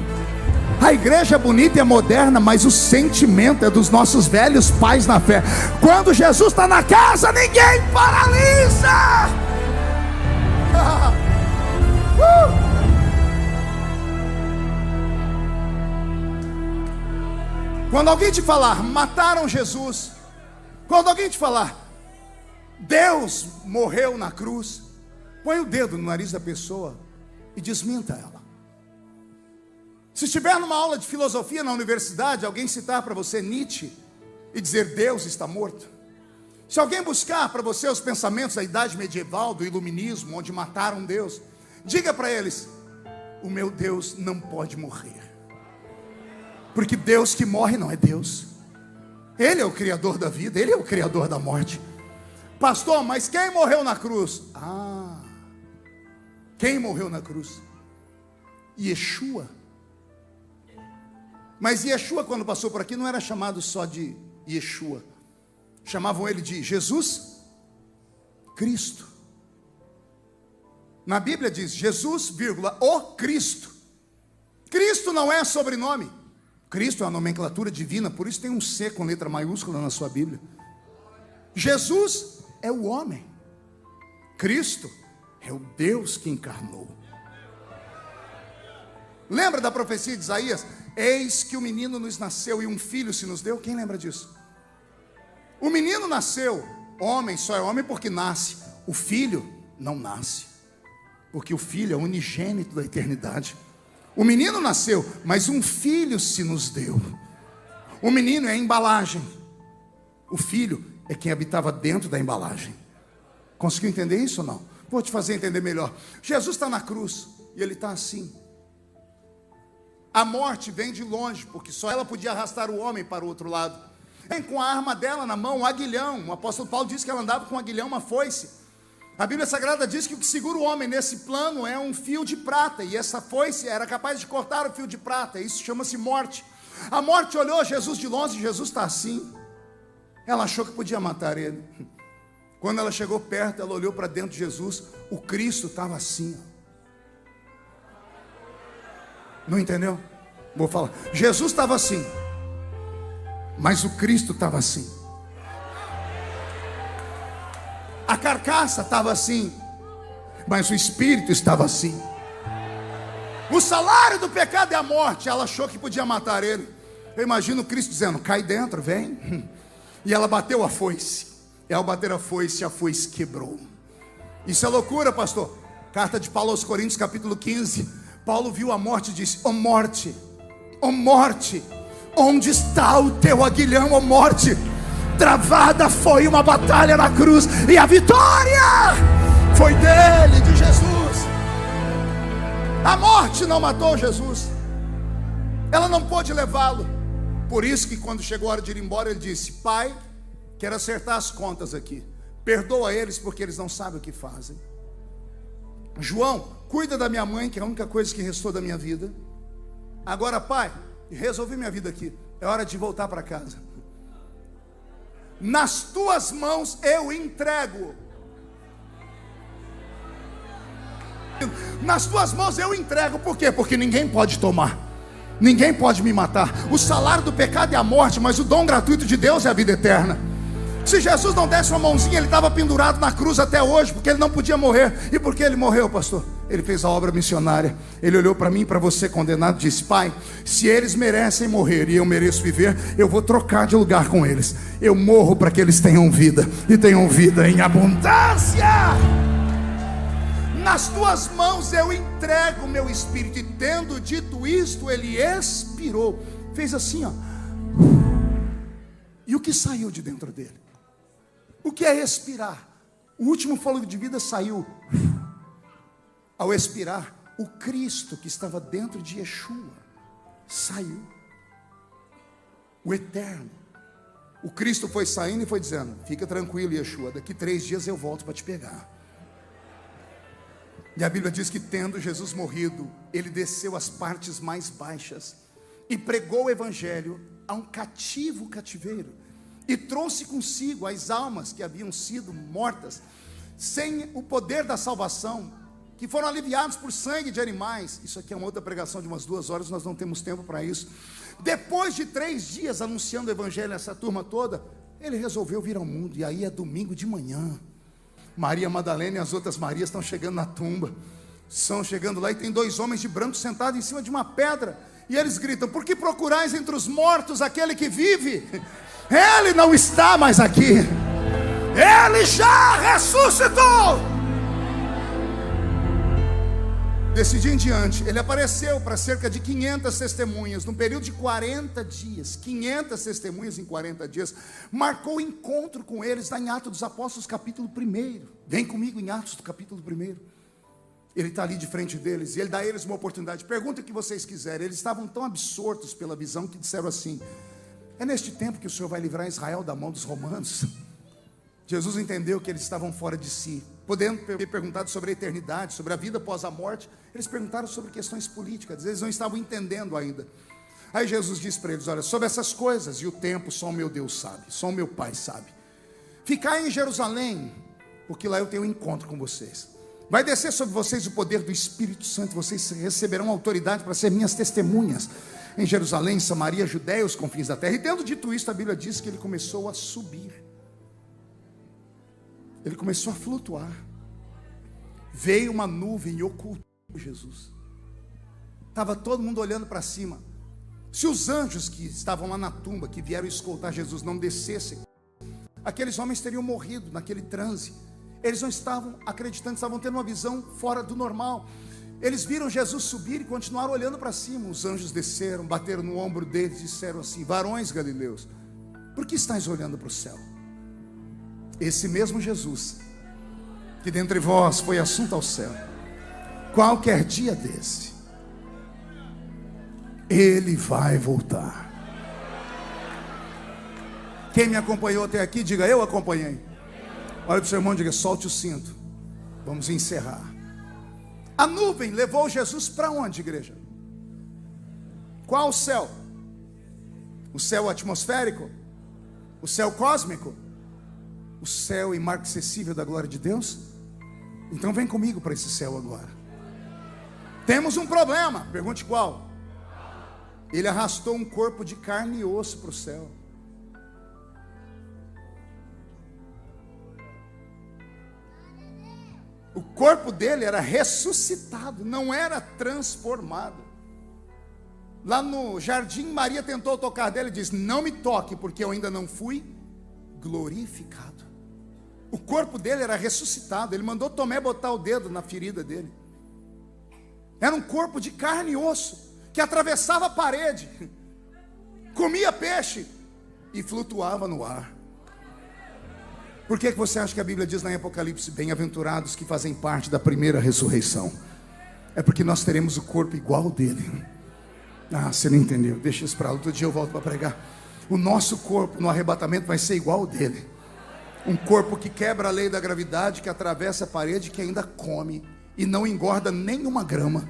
A igreja é bonita e é moderna, mas o sentimento é dos nossos velhos pais na fé. Quando Jesus está na casa, ninguém paralisa. Quando alguém te falar, mataram Jesus. Quando alguém te falar, Deus morreu na cruz, põe o dedo no nariz da pessoa e desminta ela. Se estiver numa aula de filosofia na universidade, alguém citar para você Nietzsche e dizer Deus está morto. Se alguém buscar para você os pensamentos da idade medieval, do iluminismo, onde mataram Deus, diga para eles: o meu Deus não pode morrer, porque Deus que morre não é Deus. Ele é o criador da vida, Ele é o criador da morte. Pastor, mas quem morreu na cruz? Quem morreu na cruz? Yeshua. Mas Yeshua, quando passou por aqui, não era chamado só de Yeshua. Chamavam ele de Jesus Cristo. Na Bíblia diz Jesus, vírgula, o Cristo. Cristo não é sobrenome. Cristo é uma nomenclatura divina, por isso tem um C com letra maiúscula na sua Bíblia. Jesus é o homem. Cristo é o Deus que encarnou. Lembra da profecia de Isaías? Eis que o menino nos nasceu e um filho se nos deu. Quem lembra disso? O menino nasceu. Homem só é homem porque nasce. O filho não nasce, porque o filho é unigênito da eternidade. O menino nasceu, mas um filho se nos deu. O menino é a embalagem, o filho é quem habitava dentro da embalagem. Conseguiu entender isso ou não? Vou te fazer entender melhor. Jesus está na cruz e ele está assim. A morte vem de longe, porque só ela podia arrastar o homem para o outro lado. Vem com a arma dela na mão, um aguilhão. O apóstolo Paulo disse que ela andava com um aguilhão, uma foice. A Bíblia Sagrada diz que o que segura o homem nesse plano é um fio de prata, e essa foice era capaz de cortar o fio de prata. Isso chama-se morte. A morte olhou Jesus de longe, Jesus está assim. Ela achou que podia matar ele. Quando ela chegou perto, ela olhou para dentro de Jesus. O Cristo estava assim. Não entendeu? Vou falar. Jesus estava assim, mas o Cristo estava assim. A carcaça estava assim, mas o espírito estava assim. O salário do pecado é a morte. Ela achou que podia matar ele. Eu imagino Cristo dizendo: cai dentro, vem. E ela bateu a foice. E ao bater a foice quebrou. Isso é loucura, pastor. Carta de Paulo aos Coríntios, capítulo 15. Paulo viu a morte e disse: ó morte, onde está o teu aguilhão, ó morte? Travada foi uma batalha na cruz, e a vitória foi dele, de Jesus. A morte não matou Jesus, ela não pôde levá-lo. Por isso que quando chegou a hora de ir embora, ele disse: Pai, quero acertar as contas aqui, perdoa eles porque eles não sabem o que fazem. João, cuida da minha mãe, que é a única coisa que restou da minha vida. Agora, Pai, resolvi minha vida aqui, é hora de voltar para casa. nas tuas mãos eu entrego. Nas tuas mãos eu entrego. Por quê? Porque ninguém pode tomar, ninguém pode me matar. O salário do pecado é a morte, mas o dom gratuito de Deus é a vida eterna. Se Jesus não desse uma mãozinha, ele estava pendurado na cruz até hoje, porque ele não podia morrer. E por que ele morreu, pastor? Ele fez a obra missionária. Ele olhou para mim e para você, condenado, e disse: Pai, se eles merecem morrer e eu mereço viver, eu vou trocar de lugar com eles. Eu morro para que eles tenham vida, e tenham vida em abundância. Nas tuas mãos eu entrego o meu espírito. E tendo dito isto, ele expirou. Fez assim, ó. E o que saiu de dentro dele? O que é expirar? O último fôlego de vida saiu. Ao expirar, o Cristo que estava dentro de Yeshua saiu. O eterno. O Cristo foi saindo e foi dizendo: fica tranquilo, Yeshua, daqui 3 dias eu volto para te pegar. E a Bíblia diz que, tendo Jesus morrido, ele desceu às partes mais baixas e pregou o evangelho a um cativeiro, e trouxe consigo as almas que haviam sido mortas sem o poder da salvação, que foram aliviados por sangue de animais. Isso aqui é uma outra pregação de umas 2 horas, nós não temos tempo para isso. Depois de 3 dias anunciando o evangelho a essa turma toda, ele resolveu vir ao mundo. E aí é domingo de manhã, Maria Madalena e as outras Marias estão chegando na tumba. Estão chegando lá e tem 2 homens de branco sentados em cima de uma pedra. E eles gritam: por que procurais entre os mortos aquele que vive? Ele não está mais aqui, ele já ressuscitou. Desse dia em diante, ele apareceu para cerca de 500 testemunhas, num período de 40 dias. 500 testemunhas em 40 dias. Marcou o encontro com eles lá em Atos dos Apóstolos, capítulo 1. Vem comigo em Atos do capítulo 1. Ele está ali de frente deles, e ele dá a eles uma oportunidade. Pergunta o que vocês quiserem. Eles estavam tão absortos pela visão que disseram assim: é neste tempo que o Senhor vai livrar Israel da mão dos romanos? Jesus entendeu que eles estavam fora de si. Podendo ter perguntado sobre a eternidade, sobre a vida após a morte, eles perguntaram sobre questões políticas. Eles não estavam entendendo ainda. Aí Jesus disse para eles: olha, sobre essas coisas e o tempo só o meu Deus sabe, só o meu Pai sabe. Ficai em Jerusalém, porque lá eu tenho um encontro com vocês. Vai descer sobre vocês o poder do Espírito Santo. Vocês receberão autoridade para ser minhas testemunhas em Jerusalém, Samaria, Judéia e os confins da terra. E tendo dito isso, a Bíblia diz que ele começou a subir. Ele começou a flutuar. Veio uma nuvem e ocultou Jesus. Estava todo mundo olhando para cima. Se os anjos que estavam lá na tumba, que vieram escoltar Jesus, não descessem, aqueles homens teriam morrido naquele transe. Eles não estavam acreditando, estavam tendo uma visão fora do normal. Eles viram Jesus subir e continuaram olhando para cima. Os anjos desceram, bateram no ombro deles e disseram assim: varões galileus, por que estáis olhando para o céu? Esse mesmo Jesus, que dentre vós foi assunto ao céu, qualquer dia desse, ele vai voltar. Quem me acompanhou até aqui, diga: eu acompanhei. Olha para o seu irmão e diga: solte o cinto. Vamos encerrar. A nuvem levou Jesus para onde, igreja? Qual o céu? O céu atmosférico? O céu cósmico? O céu inacessível da glória de Deus? Então vem comigo para esse céu agora. Temos um problema. Pergunte qual? Ele arrastou um corpo de carne e osso para o céu. O corpo dele era ressuscitado, não era transformado. Lá no jardim, Maria tentou tocar dele e disse: não me toque, porque eu ainda não fui glorificado. O corpo dele era ressuscitado. Ele mandou Tomé botar o dedo na ferida dele. Era um corpo de carne e osso, que atravessava a parede, comia peixe e flutuava no ar. Por que você acha que a Bíblia diz lá em Apocalipse: bem-aventurados que fazem parte da primeira ressurreição? É porque nós teremos o corpo igual dele. Ah, você não entendeu, deixa isso para lá, outro dia eu volto para pregar. O nosso corpo no arrebatamento vai ser igual ao dele. Um corpo que quebra a lei da gravidade, que atravessa a parede, que ainda come e não engorda nem 1 grama.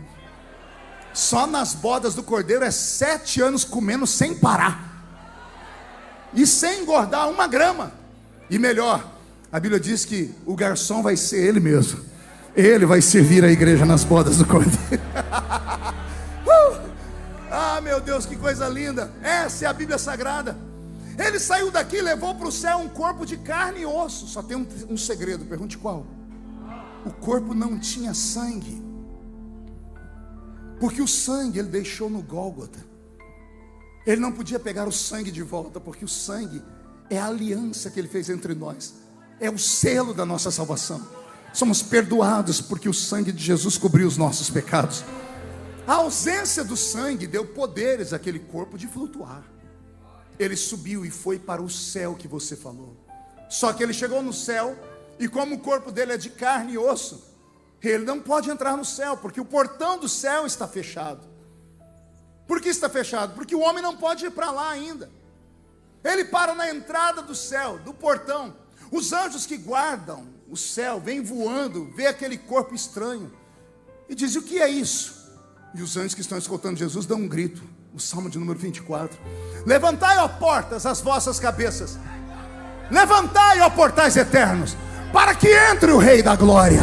Só nas bodas do Cordeiro é 7 anos comendo sem parar e sem engordar 1 grama. E melhor, a Bíblia diz que o garçom vai ser ele mesmo. Ele vai servir a igreja nas bodas do Cordeiro. Ah, meu Deus, que coisa linda. Essa é a Bíblia Sagrada. Ele saiu daqui e levou para o céu um corpo de carne e osso. Só tem um segredo, pergunte qual. O corpo não tinha sangue, porque o sangue ele deixou no Gólgota. Ele não podia pegar o sangue de volta, porque o sangue é a aliança que ele fez entre nós. É o selo da nossa salvação. Somos perdoados porque o sangue de Jesus cobriu os nossos pecados. A ausência do sangue deu poderes àquele corpo de flutuar. Ele subiu e foi para o céu que você falou. Só que ele chegou no céu, e como o corpo dele é de carne e osso, ele não pode entrar no céu, porque o portão do céu está fechado. Por que está fechado? Porque o homem não pode ir para lá ainda. Ele para na entrada do céu, do portão. Os anjos que guardam o céu vêm voando, vê aquele corpo estranho e dizem: o que é isso? E os anjos que estão escutando Jesus dão um grito. O Salmo de número 24: levantai, ó portas, as vossas cabeças, levantai, ó portais eternos, para que entre o Rei da Glória.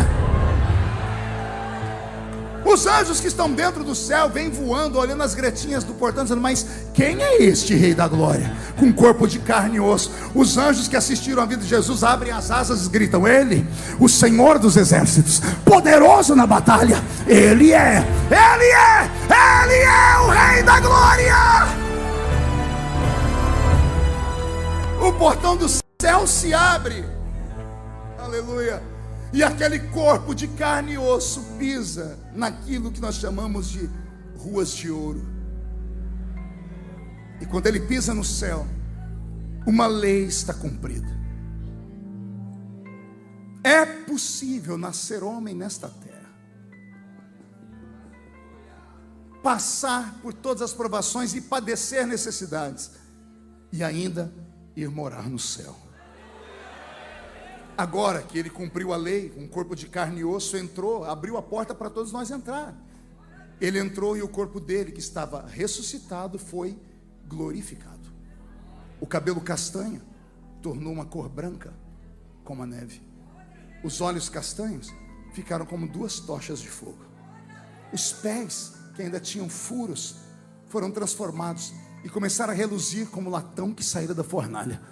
Os anjos que estão dentro do céu vêm voando, olhando as gretinhas do portão, dizendo: mas quem é este Rei da Glória, com corpo de carne e osso? Os anjos que assistiram a vida de Jesus abrem as asas e gritam: Ele, o Senhor dos exércitos, poderoso na batalha, Ele é o Rei da Glória. O portão do céu se abre, aleluia. E aquele corpo de carne e osso pisa naquilo que nós chamamos de ruas de ouro. E quando ele pisa no céu, uma lei está cumprida. É possível nascer homem nesta terra, passar por todas as provações e padecer necessidades, e ainda ir morar no céu. Agora que ele cumpriu a lei, um corpo de carne e osso entrou, abriu a porta para todos nós entrar. Ele entrou e o corpo dele, que estava ressuscitado, foi glorificado. O cabelo castanho tornou uma cor branca, como a neve. Os olhos castanhos ficaram como duas tochas de fogo. Os pés, que ainda tinham furos, foram transformados e começaram a reluzir como latão que saíra da fornalha.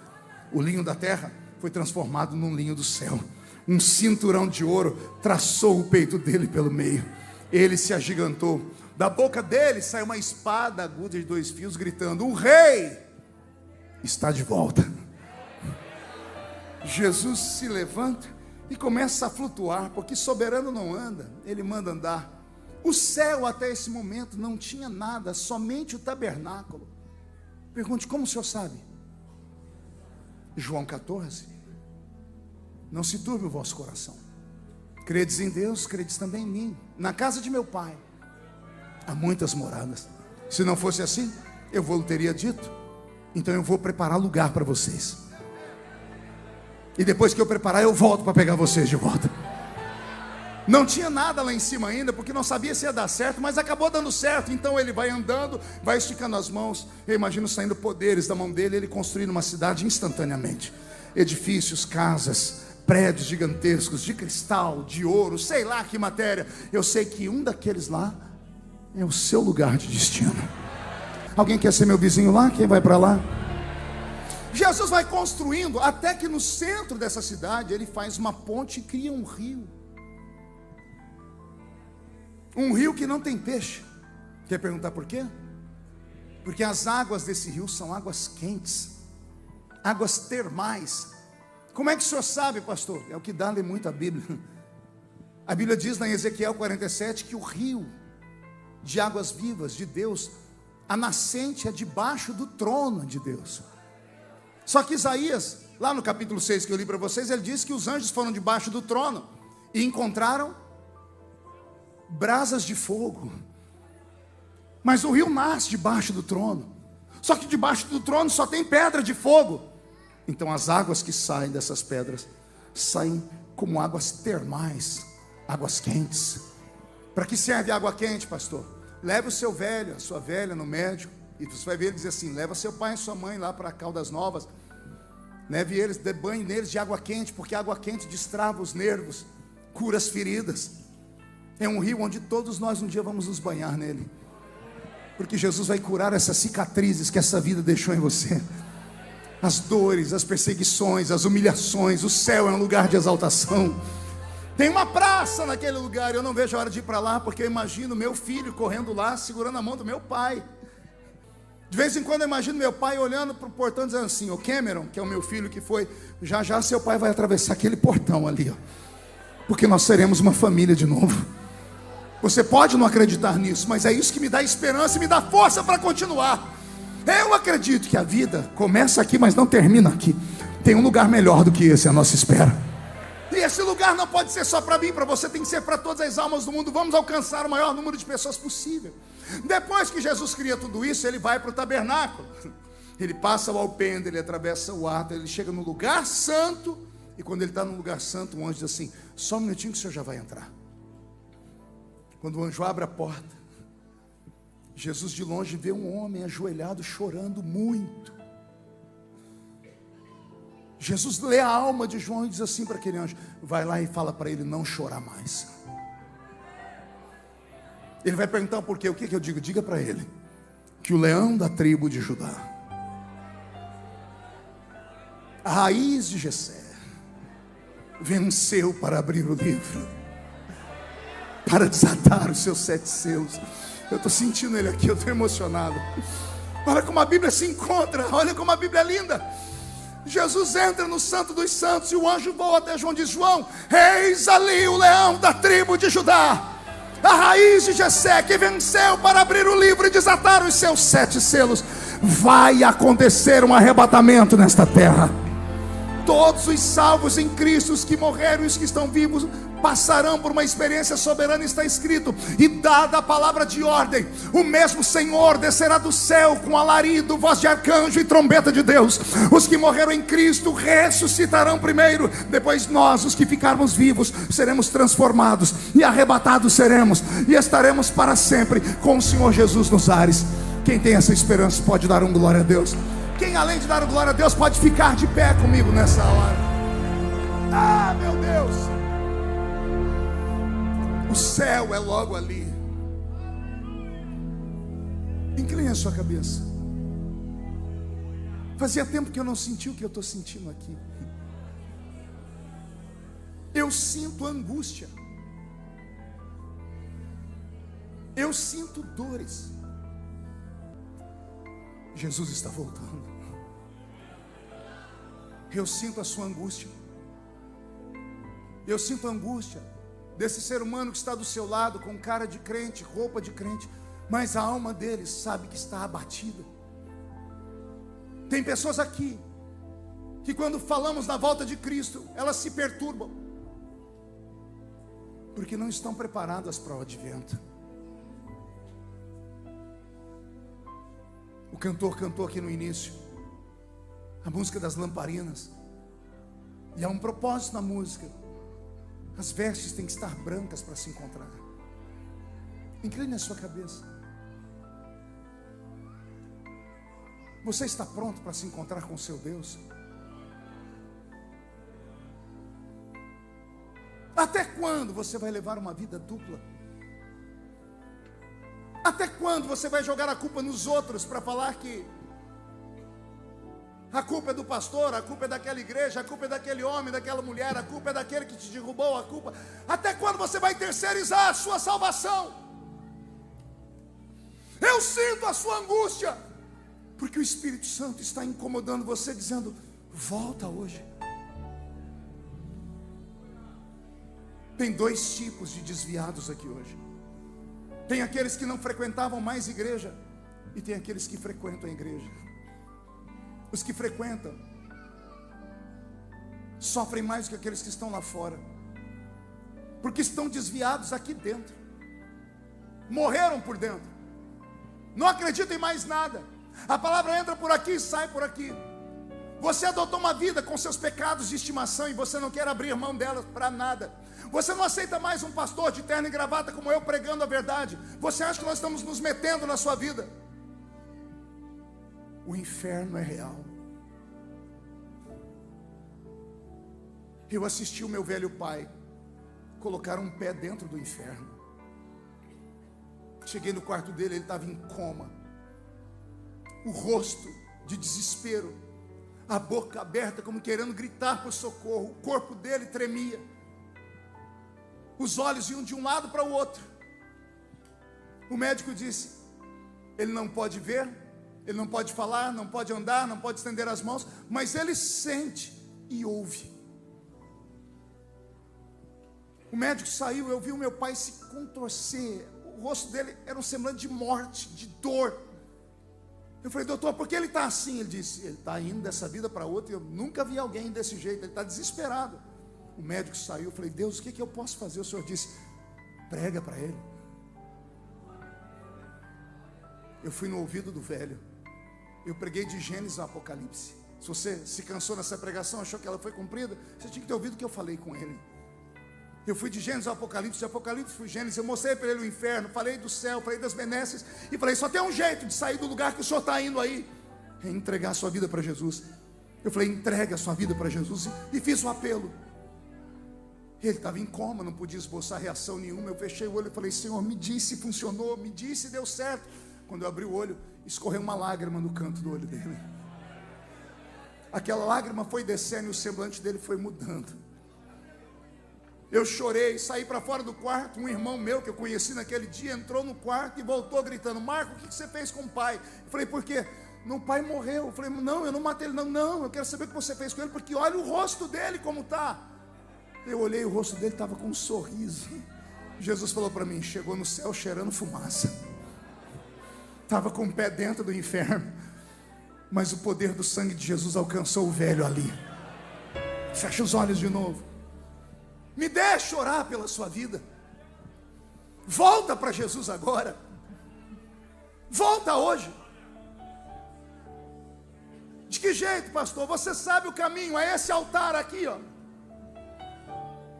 O linho da terra foi transformado num linho do céu. Um cinturão de ouro traçou o peito dele pelo meio. Ele se agigantou. Da boca dele saiu uma espada aguda de 2 fios, gritando: o rei está de volta. Jesus se levanta e começa a flutuar, porque soberano não anda, ele manda andar. O céu até esse momento não tinha nada, somente o tabernáculo. Pergunte: como o senhor sabe? João 14: não se turbe o vosso coração. Credes em Deus, credes também em mim. Na casa de meu pai há muitas moradas. Se não fosse assim, eu vou teria dito. Então eu vou preparar lugar para vocês. E depois que eu preparar, eu volto para pegar vocês de volta. Não tinha nada lá em cima ainda, porque não sabia se ia dar certo, mas acabou dando certo. Então ele vai andando, vai esticando as mãos. Eu imagino saindo poderes da mão dele, ele construindo uma cidade instantaneamente. Edifícios, casas, prédios gigantescos, de cristal, de ouro, sei lá que matéria. Eu sei que um daqueles lá é o seu lugar de destino. Alguém quer ser meu vizinho lá? Quem vai para lá? Jesus vai construindo, até que no centro dessa cidade ele faz uma ponte e cria um rio. Um rio que não tem peixe. Quer perguntar por quê? Porque as águas desse rio são águas quentes, águas termais. Como é que o senhor sabe, pastor? É o que dá ler muito a Bíblia. A Bíblia diz lá em Ezequiel 47 que o rio de águas vivas de Deus, a nascente é debaixo do trono de Deus. Só que Isaías, lá no capítulo 6 que eu li para vocês, ele diz que os anjos foram debaixo do trono e encontraram brasas de fogo. Mas o rio nasce debaixo do trono. Só que debaixo do trono só tem pedra de fogo. Então as águas que saem dessas pedras saem como águas termais, águas quentes. Para que serve água quente, pastor? Leve o seu velho, a sua velha no médico, e você vai ver ele dizer assim: leva seu pai e sua mãe lá para Caldas Novas. Leve eles, dê banho neles de água quente, porque a água quente destrava os nervos, cura as feridas. É um rio onde todos nós um dia vamos nos banhar nele, porque Jesus vai curar essas cicatrizes que essa vida deixou em você. As dores, as perseguições, as humilhações. O céu é um lugar de exaltação. Tem uma praça naquele lugar. Eu não vejo a hora de ir para lá, porque eu imagino meu filho correndo lá, segurando a mão do meu pai. De vez em quando eu imagino meu pai olhando para o portão, dizendo assim: o Cameron, que é o meu filho que foi, já já seu pai vai atravessar aquele portão ali, ó, porque nós seremos uma família de novo. Você pode não acreditar nisso, mas é isso que me dá esperança e me dá força para continuar. Eu acredito que a vida começa aqui, mas não termina aqui. Tem um lugar melhor do que esse à nossa espera. E esse lugar não pode ser só para mim, para você, tem que ser para todas as almas do mundo. Vamos alcançar o maior número de pessoas possível. Depois que Jesus cria tudo isso, ele vai para o tabernáculo. Ele passa o alpendre, ele atravessa o ato, ele chega no lugar santo. E quando ele está no lugar santo, o anjo diz assim: só um minutinho que o senhor já vai entrar. Quando o anjo abre a porta, Jesus de longe vê um homem ajoelhado chorando muito. Jesus lê a alma de João e diz assim para aquele anjo: vai lá e fala para ele não chorar mais. Ele vai perguntar por quê. O que eu digo? Diga para ele que o leão da tribo de Judá, a raiz de Jessé, venceu para abrir o livro, para desatar os seus 7 selos. Eu estou sentindo ele aqui, eu estou emocionado. Olha como a Bíblia se encontra, olha como a Bíblia é linda. Jesus entra no Santo dos Santos e o anjo voa até João e diz: João, eis ali o leão da tribo de Judá, a raiz de Jessé, que venceu para abrir o livro e desatar os seus 7 selos. Vai acontecer um arrebatamento nesta terra. Todos os salvos em Cristo, os que morreram e os que estão vivos, passarão por uma experiência soberana. Está escrito: e dada a palavra de ordem, o mesmo Senhor descerá do céu com alarido, voz de arcanjo e trombeta de Deus. Os que morreram em Cristo ressuscitarão primeiro. Depois nós, os que ficarmos vivos, seremos transformados e arrebatados seremos, e estaremos para sempre com o Senhor Jesus nos ares. Quem tem essa esperança pode dar um glória a Deus. Quem além de dar um glória a Deus pode ficar de pé comigo nessa hora. Ah, meu Deus! O céu é logo ali. Incline a sua cabeça. Fazia tempo que eu não senti o que eu estou sentindo aqui. Eu sinto angústia. Eu sinto dores. Jesus está voltando. Eu sinto a sua angústia. Eu sinto a angústia desse ser humano que está do seu lado, com cara de crente, roupa de crente, mas a alma dele sabe que está abatida. Tem pessoas aqui que quando falamos na volta de Cristo, elas se perturbam, porque não estão preparadas para o advento. O cantor cantou aqui no início a música das lamparinas, e há um propósito na música. As vestes têm que estar brancas para se encontrar. Incline a sua cabeça. Você está pronto para se encontrar com o seu Deus? Até quando você vai levar uma vida dupla? Até quando você vai jogar a culpa nos outros para falar que a culpa é do pastor, a culpa é daquela igreja, a culpa é daquele homem, daquela mulher, a culpa é daquele que te derrubou, a culpa... Até quando você vai terceirizar a sua salvação? Eu sinto a sua angústia, porque o Espírito Santo está incomodando você, dizendo: volta hoje. Tem 2 tipos de desviados aqui hoje. Tem aqueles que não frequentavam mais igreja, e tem aqueles que frequentam a igreja. Os que frequentam sofrem mais do que aqueles que estão lá fora, porque estão desviados aqui dentro, morreram por dentro, não acreditam em mais nada. A palavra entra por aqui e sai por aqui. Você adotou uma vida com seus pecados de estimação e você não quer abrir mão delas para nada. Você não aceita mais um pastor de terno e gravata como eu pregando a verdade. Você acha que nós estamos nos metendo na sua vida? O inferno é real. Eu assisti o meu velho pai colocar um pé dentro do inferno. Cheguei no quarto dele, ele estava em coma, o rosto de desespero, a boca aberta como querendo gritar por socorro. O corpo dele tremia, os olhos iam de um lado para o outro. O médico disse: ele não pode ver, ele não pode falar, não pode andar, não pode estender as mãos, mas ele sente e ouve. O médico saiu, eu vi o meu pai se contorcer, o rosto dele era um semblante de morte, de dor. Eu falei: doutor, por que ele está assim? Ele disse: ele está indo dessa vida para outra, eu nunca vi alguém desse jeito, ele está desesperado. O médico saiu, eu falei: Deus, o que eu posso fazer? O Senhor disse: prega para ele. Eu fui no ouvido do velho, eu preguei de Gênesis ao Apocalipse. Se você se cansou nessa pregação, achou que ela foi cumprida, você tinha que ter ouvido o que eu falei com ele. Eu fui de Gênesis ao Apocalipse, de Apocalipse fui Gênesis. Eu mostrei para ele o inferno, falei do céu, falei das benesses, e falei: só tem um jeito de sair do lugar que o senhor está indo aí, é entregar a sua vida para Jesus. Eu falei: entregue a sua vida para Jesus, e fiz o apelo. Ele estava em coma, não podia esboçar reação nenhuma. Eu fechei o olho e falei: Senhor, me disse se funcionou, me disse se deu certo. Quando eu abri o olho, escorreu uma lágrima no canto do olho dele. Aquela lágrima foi descendo e o semblante dele foi mudando. Eu chorei, saí para fora do quarto. Um irmão meu que eu conheci naquele dia entrou no quarto e voltou gritando: Marco, o que você fez com o pai? Eu falei: por quê? Não, o pai morreu. Eu falei: não, eu não matei ele. Não, eu quero saber o que você fez com ele, porque olha o rosto dele como está. Eu olhei, o rosto dele estava com um sorriso. Jesus falou para mim: chegou no céu cheirando fumaça, estava com o pé dentro do inferno, mas o poder do sangue de Jesus alcançou o velho ali. Fecha os olhos de novo. Me deixe orar pela sua vida. Volta para Jesus agora. Volta hoje. De que jeito, pastor? Você sabe o caminho, é esse altar aqui, ó.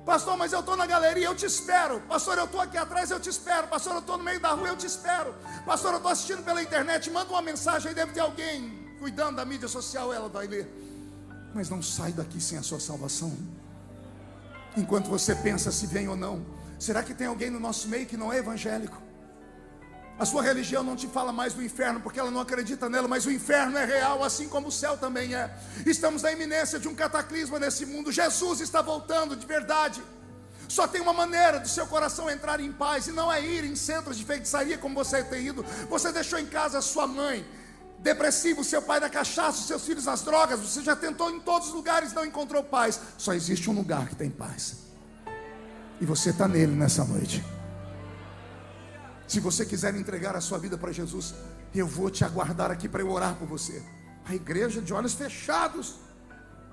Pastor, mas eu estou na galeria, eu te espero. Pastor, eu estou aqui atrás, eu te espero. Pastor, eu estou no meio da rua, eu te espero. Pastor, eu estou assistindo pela internet, manda uma mensagem aí, deve ter alguém cuidando da mídia social, ela vai ler. Mas não sai daqui sem a sua salvação. Enquanto você pensa se vem ou não. Será que tem alguém no nosso meio que não é evangélico? A sua religião não te fala mais do inferno porque ela não acredita nela, mas o inferno é real, assim como o céu também é. Estamos na iminência de um cataclisma nesse mundo. Jesus está voltando de verdade. Só tem uma maneira do seu coração entrar em paz, e não é ir em centros de feitiçaria como você tem ido. Você deixou em casa a sua mãe depressivo, seu pai na cachaça, seus filhos nas drogas. Você já tentou em todos os lugares, não encontrou paz. Só existe um lugar que tem paz, e você está nele nessa noite. Se você quiser entregar a sua vida para Jesus, eu vou te aguardar aqui para eu orar por você. A igreja de olhos fechados,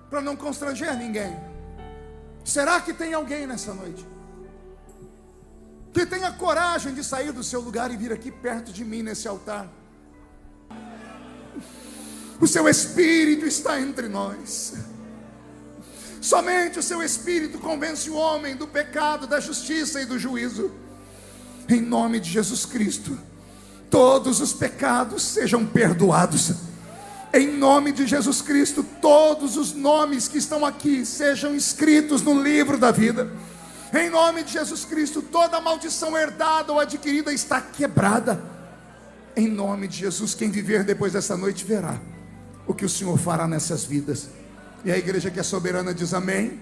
para não constranger ninguém. Será que tem alguém nessa noite que tenha coragem de sair do seu lugar e vir aqui perto de mim nesse altar? O seu Espírito está entre nós. Somente o seu Espírito convence o homem do pecado, da justiça e do juízo. Em nome de Jesus Cristo, todos os pecados sejam perdoados. Em nome de Jesus Cristo, todos os nomes que estão aqui sejam escritos no livro da vida. Em nome de Jesus Cristo, toda maldição herdada ou adquirida está quebrada. Em nome de Jesus, quem viver depois dessa noite verá o que o Senhor fará nessas vidas. E a igreja que é soberana diz amém.